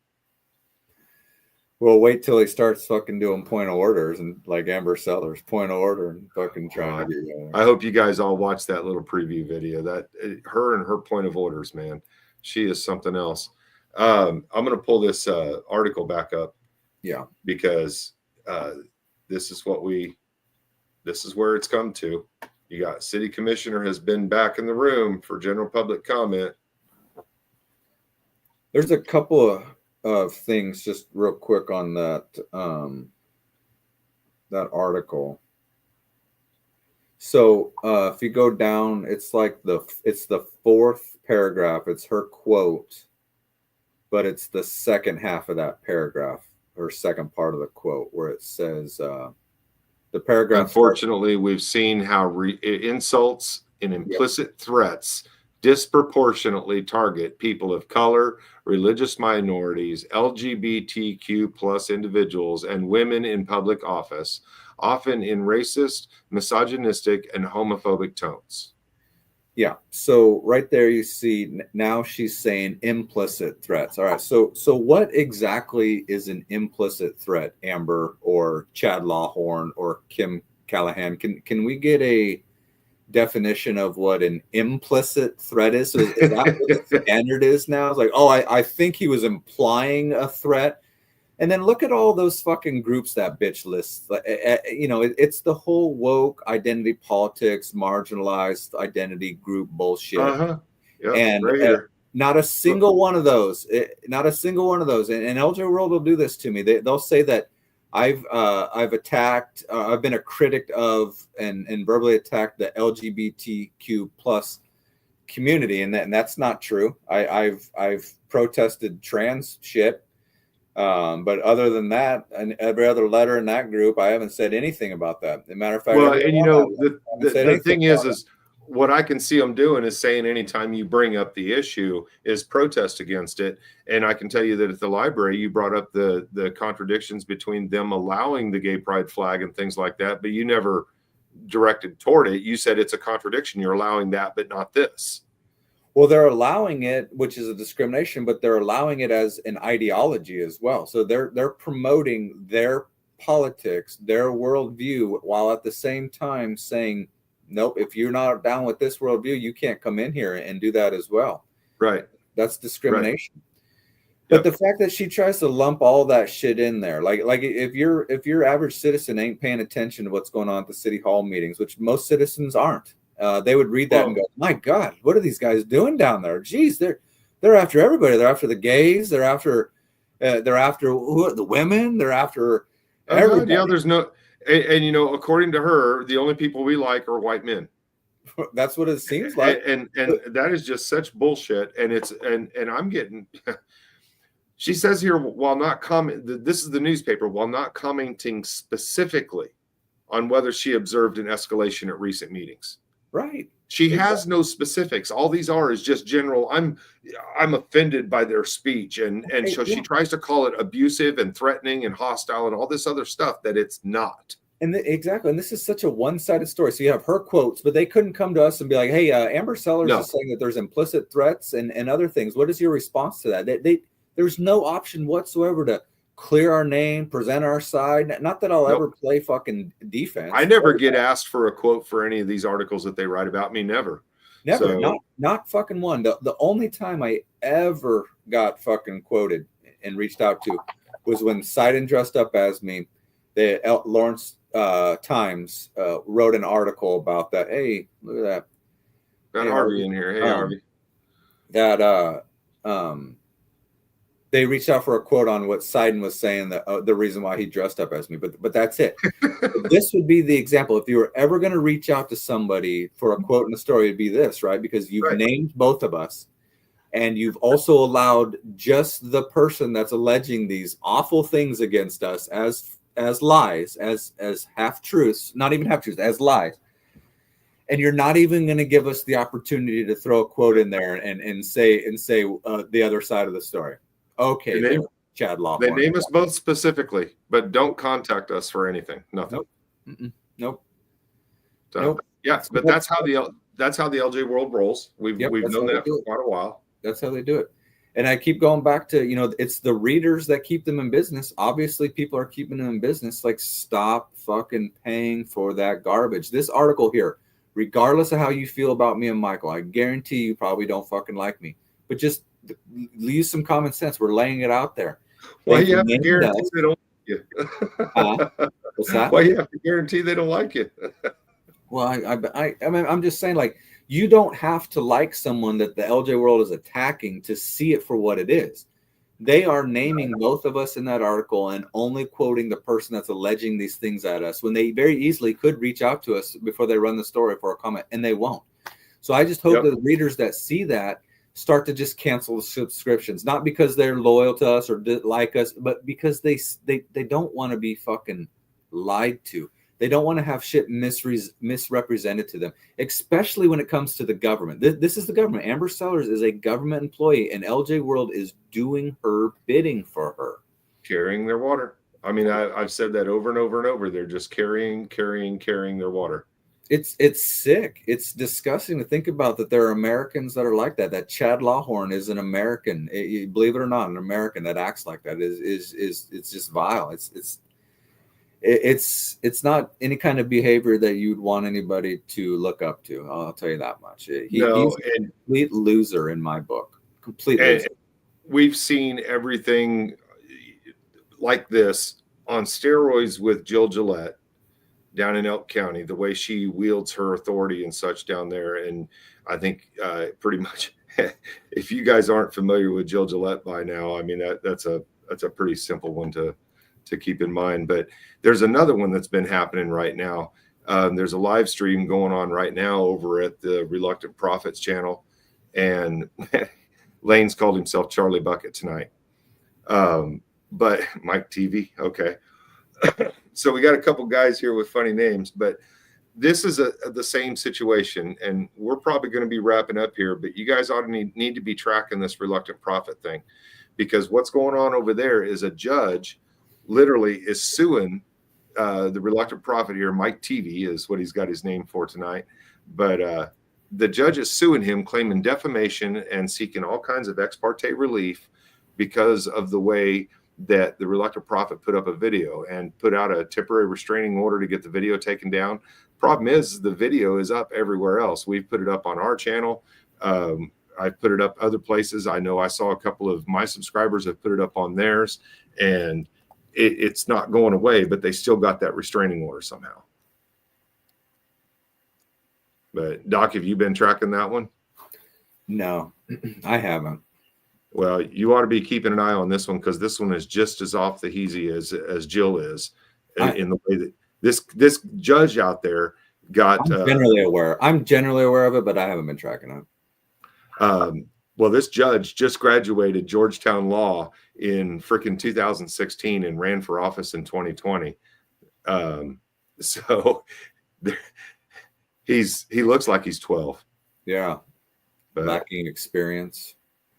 Well, wait till he starts fucking doing point of orders and like Amber Sellers, point of order and fucking trying to do that. I hope you guys all watched that little preview video. That her and her point of orders, man. She is something else. I'm going to pull this article back up. Yeah. Because this is where it's come to. You got city commissioner has been back in the room for general public comment. There's a couple of things just real quick on that that article. So if you go down, it's the 4th paragraph. It's her quote, but it's the second half of that paragraph, or second part of the quote, where it says the paragraph. Unfortunately, we've seen how insults and implicit threats disproportionately target people of color, religious minorities, LGBTQ plus individuals, and women in public office. often in racist, misogynistic, and homophobic tones. Yeah. So right there, you see now she's saying implicit threats. All right. So what exactly is an implicit threat, Amber or Chad Lawhorn or Kim Callahan? Can we get a definition of what an implicit threat is? So is that what the standard is now? It's like, oh, I think he was implying a threat. And then look at all those fucking groups that bitch lists. You know, it's the whole woke identity politics, marginalized identity group bullshit. Uh-huh. Yep, And right here. not a single one of those. Not a single one of those. And LJ World will do this to me. They'll say that I've attacked. I've been a critic of and verbally attacked the LGBTQ plus community, and that's not true. I've protested trans shit. But other than that, and every other letter in that group, I haven't said anything about that. As a matter of fact, well, and you know, the thing is it. what I can see them doing is saying anytime you bring up the issue is protest against it. And I can tell you that at the library, you brought up the contradictions between them allowing the gay pride flag and things like that, but you never directed toward it. You said it's a contradiction. You're allowing that, but not this. Well, they're allowing it, which is a discrimination, but they're allowing it as an ideology as well. So they're promoting their politics, their worldview, while at the same time saying, nope, if you're not down with this worldview, you can't come in here and do that as well. Right. That's discrimination. Right. But the fact that she tries to lump all that shit in there, like if your average citizen ain't paying attention to what's going on at the city hall meetings, which most citizens aren't. They would read that and go, "My God, what are these guys doing down there? Geez, they're after everybody. They're after the gays. They're after the women. They're after everybody." Yeah, there's no, and you know, according to her, the only people we like are white men. That's what it seems like, and that is just such bullshit. And it's and I'm getting. She says here, while not comment, this is the newspaper, while not commenting specifically on whether she observed an escalation at recent meetings. Right. She has no specifics. All these are is just general. I'm offended by their speech, and so she tries to call it abusive and threatening and hostile and all this other stuff that it's not. And exactly, and this is such a one-sided story. So you have her quotes, but they couldn't come to us and be like, "Hey, Amber Sellers is saying that there's implicit threats and other things. What is your response to that?" There's no option whatsoever to clear our name, present our side. Not that I'll ever play fucking defense. I never get asked for a quote for any of these articles that they write about me. Never. So, not fucking one. The only time I ever got fucking quoted and reached out to was when Seiden dressed up as me. The Lawrence Times wrote an article about that. Hey, look at that. Got Harvey in here. Hey, Harvey. That they reached out for a quote on what Seiden was saying, that the reason why he dressed up as me, but that's it. This would be the example. If you were ever going to reach out to somebody for a quote in the story, it'd be this, right? Because you've named both of us, and you've also allowed just the person that's alleging these awful things against us as lies, as half truths, not even half truths, as lies. And you're not even going to give us the opportunity to throw a quote in there and say the other side of the story. Okay, Chad Lawhorn. They name us both specifically, but don't contact us for anything. Nothing. Nope. So, yes, but that's how the LJ world rolls. We've known that for quite a while. That's how they do it. And I keep going back to, it's the readers that keep them in business. Obviously, people are keeping them in business. Like, stop fucking paying for that garbage. This article here, regardless of how you feel about me and Michael, I guarantee you probably don't fucking like me. But just use some common sense. We're laying it out there. Well, you have to guarantee they don't like you. What's that? Well, you have to guarantee they don't like you. Well, I mean, I'm just saying, like, you don't have to like someone that the LJ world is attacking to see it for what it is. They are naming both of us in that article and only quoting the person that's alleging these things at us, when they very easily could reach out to us before they run the story for a comment, and they won't. So I just hope that the readers that see that start to just cancel the subscriptions, not because they're loyal to us or like us, but because they don't want to be fucking lied to. They don't want to have shit misrepresented to them, especially when it comes to the government. This is the government. Amber Sellers is a government employee, and LJ World is doing her bidding for her. Carrying their water. I mean, I've said that over and over and over. They're just carrying their water. It's sick. It's disgusting to think about that there are Americans that are like that. That Chad Lawhorn is an American. Believe it or not, an American that acts like that is it's just vile. It's not any kind of behavior that you'd want anybody to look up to. I'll tell you that much. He's a complete loser in my book. Complete loser. We've seen everything like this on steroids with Jill Gillette down in Elk County, the way she wields her authority and such down there. And I think pretty much, if you guys aren't familiar with Jill Gillette by now, I mean, that's a pretty simple one to keep in mind. But there's another one that's been happening right now. There's a live stream going on right now over at the Reluctant Prophets channel. And Lane's called himself Charlie Bucket tonight. But Mike TV, okay. So we got a couple guys here with funny names, but this is the same situation, and we're probably going to be wrapping up here, but you guys ought to need to be tracking this Reluctant Prophet thing, because what's going on over there is a judge literally is suing the Reluctant Prophet here. Mike TV is what he's got his name for tonight, but the judge is suing him, claiming defamation and seeking all kinds of ex parte relief because of the way that the Reluctant Prophet put up a video and put out a temporary restraining order to get the video taken down. Problem is, the video is up everywhere else. We've put it up on our channel. I've put it up other places. I know I saw a couple of my subscribers have put it up on theirs, and it's not going away, but they still got that restraining order somehow. But Doc, have you been tracking that one? No, I haven't. Well, you ought to be keeping an eye on this one, because this one is just as off the heezy as Jill is, in the way that this judge out there got. I'm generally aware of it, but I haven't been tracking it. Well, this judge just graduated Georgetown Law in frickin' 2016 and ran for office in 2020. So he looks like he's 12. Yeah, but lacking experience.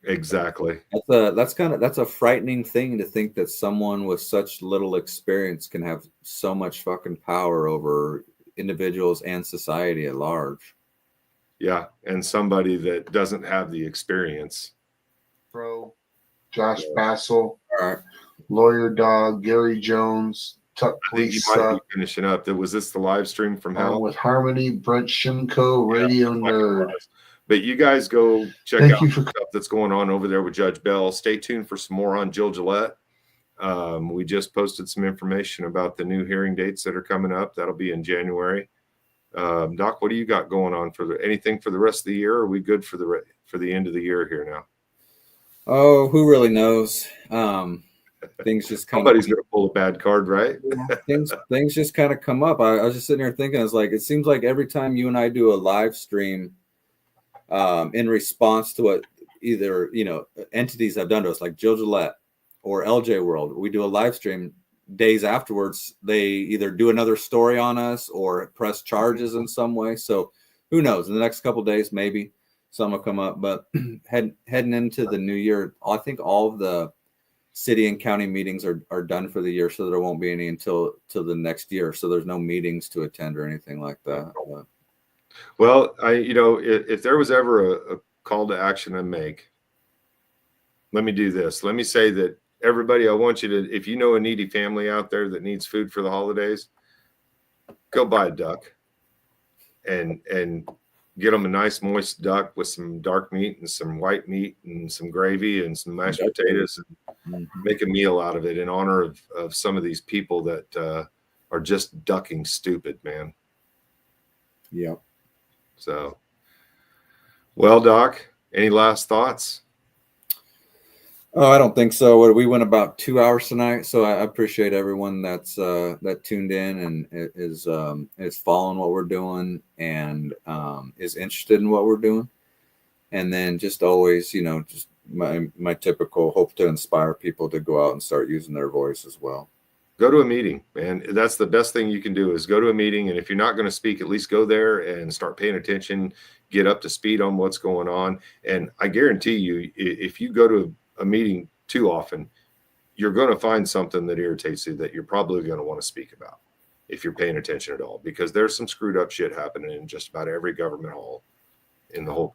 Exactly. That's a frightening thing to think that someone with such little experience can have so much fucking power over individuals and society at large. Yeah, and somebody that doesn't have the experience. Bro, Josh Bassel, Lawyer Dog, Gary Jones, Tuck Police. I think you might be finishing up. Was this the live stream from hell? With Harmony, Brent Shimko, Radio Nerd. But you guys go check out the stuff that's going on over there with Judge Bell. Stay tuned for some more on Jill Gillette. We just posted some information about the new hearing dates that are coming up. That'll be in January. Doc, what do you got going on for anything for the rest of the year? Are we good for the end of the year here now? Oh, who really knows? Things just kind somebody's gonna pull a bad card, right? things just kind of come up. I was just sitting here thinking, it's like, it seems like every time you and I do a live stream, in response to what either entities have done to us, like Jill Gillette or LJ World, we do a live stream. Days afterwards, they either do another story on us or press charges in some way. So who knows? In the next couple of days, maybe some will come up. But heading into the new year, I think all of the city and county meetings are done for the year, so there won't be any until the next year. So there's no meetings to attend or anything like that. But. Well, if there was ever a call to action to make, let me do this. Let me say that everybody, I want you to, if you know a needy family out there that needs food for the holidays, go buy a duck and get them a nice moist duck with some dark meat and some white meat and some gravy and some mashed potatoes, and make a meal out of it in honor of some of these people that are just ducking stupid, man. Yep. So, well, Doc, any last thoughts? Oh, I don't think so. We went about 2 hours tonight, so I appreciate everyone that tuned in and is following what we're doing and is interested in what we're doing. And then just always, just my typical hope to inspire people to go out and start using their voice as well. Go to a meeting, man. That's the best thing you can do, is go to a meeting. And if you're not going to speak, at least go there and start paying attention, get up to speed on what's going on. And I guarantee you, if you go to a meeting too often, you're going to find something that irritates you that you're probably going to want to speak about if you're paying attention at all, because there's some screwed up shit happening in just about every government hall in the whole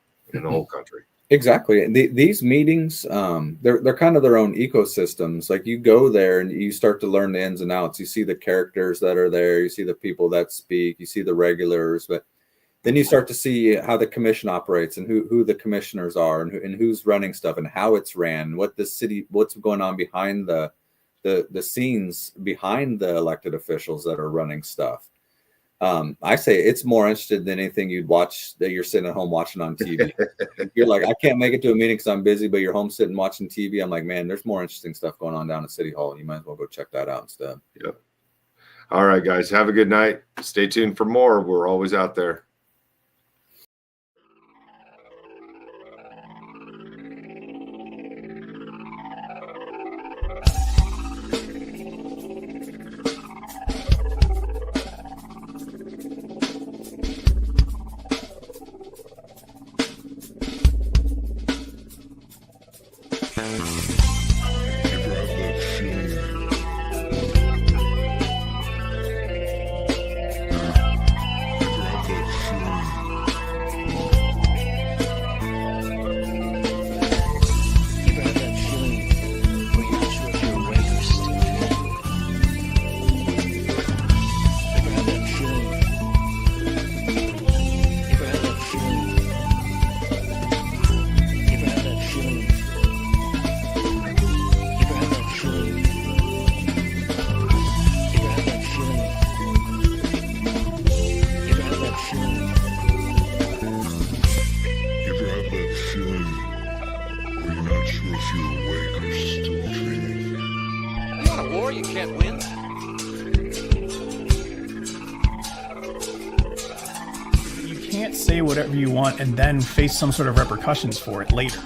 country. Exactly. These meetings, they're kind of their own ecosystems. Like you go there and you start to learn the ins and outs. You see the characters that are there. You see the people that speak. You see the regulars. But then you start to see how the commission operates and who the commissioners are and who's running stuff and how it's ran, what's going on behind the scenes behind the elected officials that are running stuff. I say it's more interesting than anything you'd watch that you're sitting at home watching on TV. You're like, I can't make it to a meeting because I'm busy, but you're home sitting watching TV. I'm like, man, there's more interesting stuff going on down at City Hall. You might as well go check that out instead. Yep. All right, guys, have a good night. Stay tuned for more. We're always out there. Say whatever you want and then face some sort of repercussions for it later.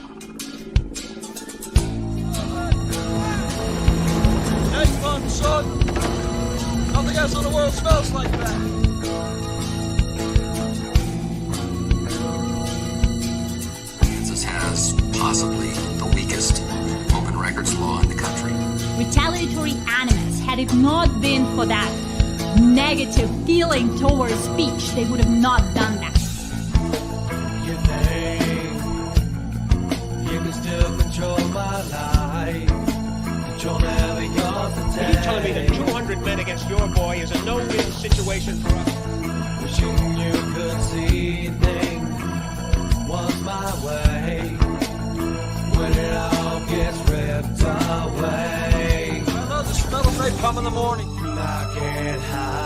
Next one, son. Nothing else in the world smells like that. Kansas has possibly the weakest open records law in the country. Retaliatory animus, had it not been for that negative feeling towards speech, they would have not done that. You can still control my life. Control every yours to Are you telling me that 200 men against your boy is a no-win situation for us? Wishing you could see things was my way. When it all gets ripped away. I love the smell of napalm in the morning. I can't hide.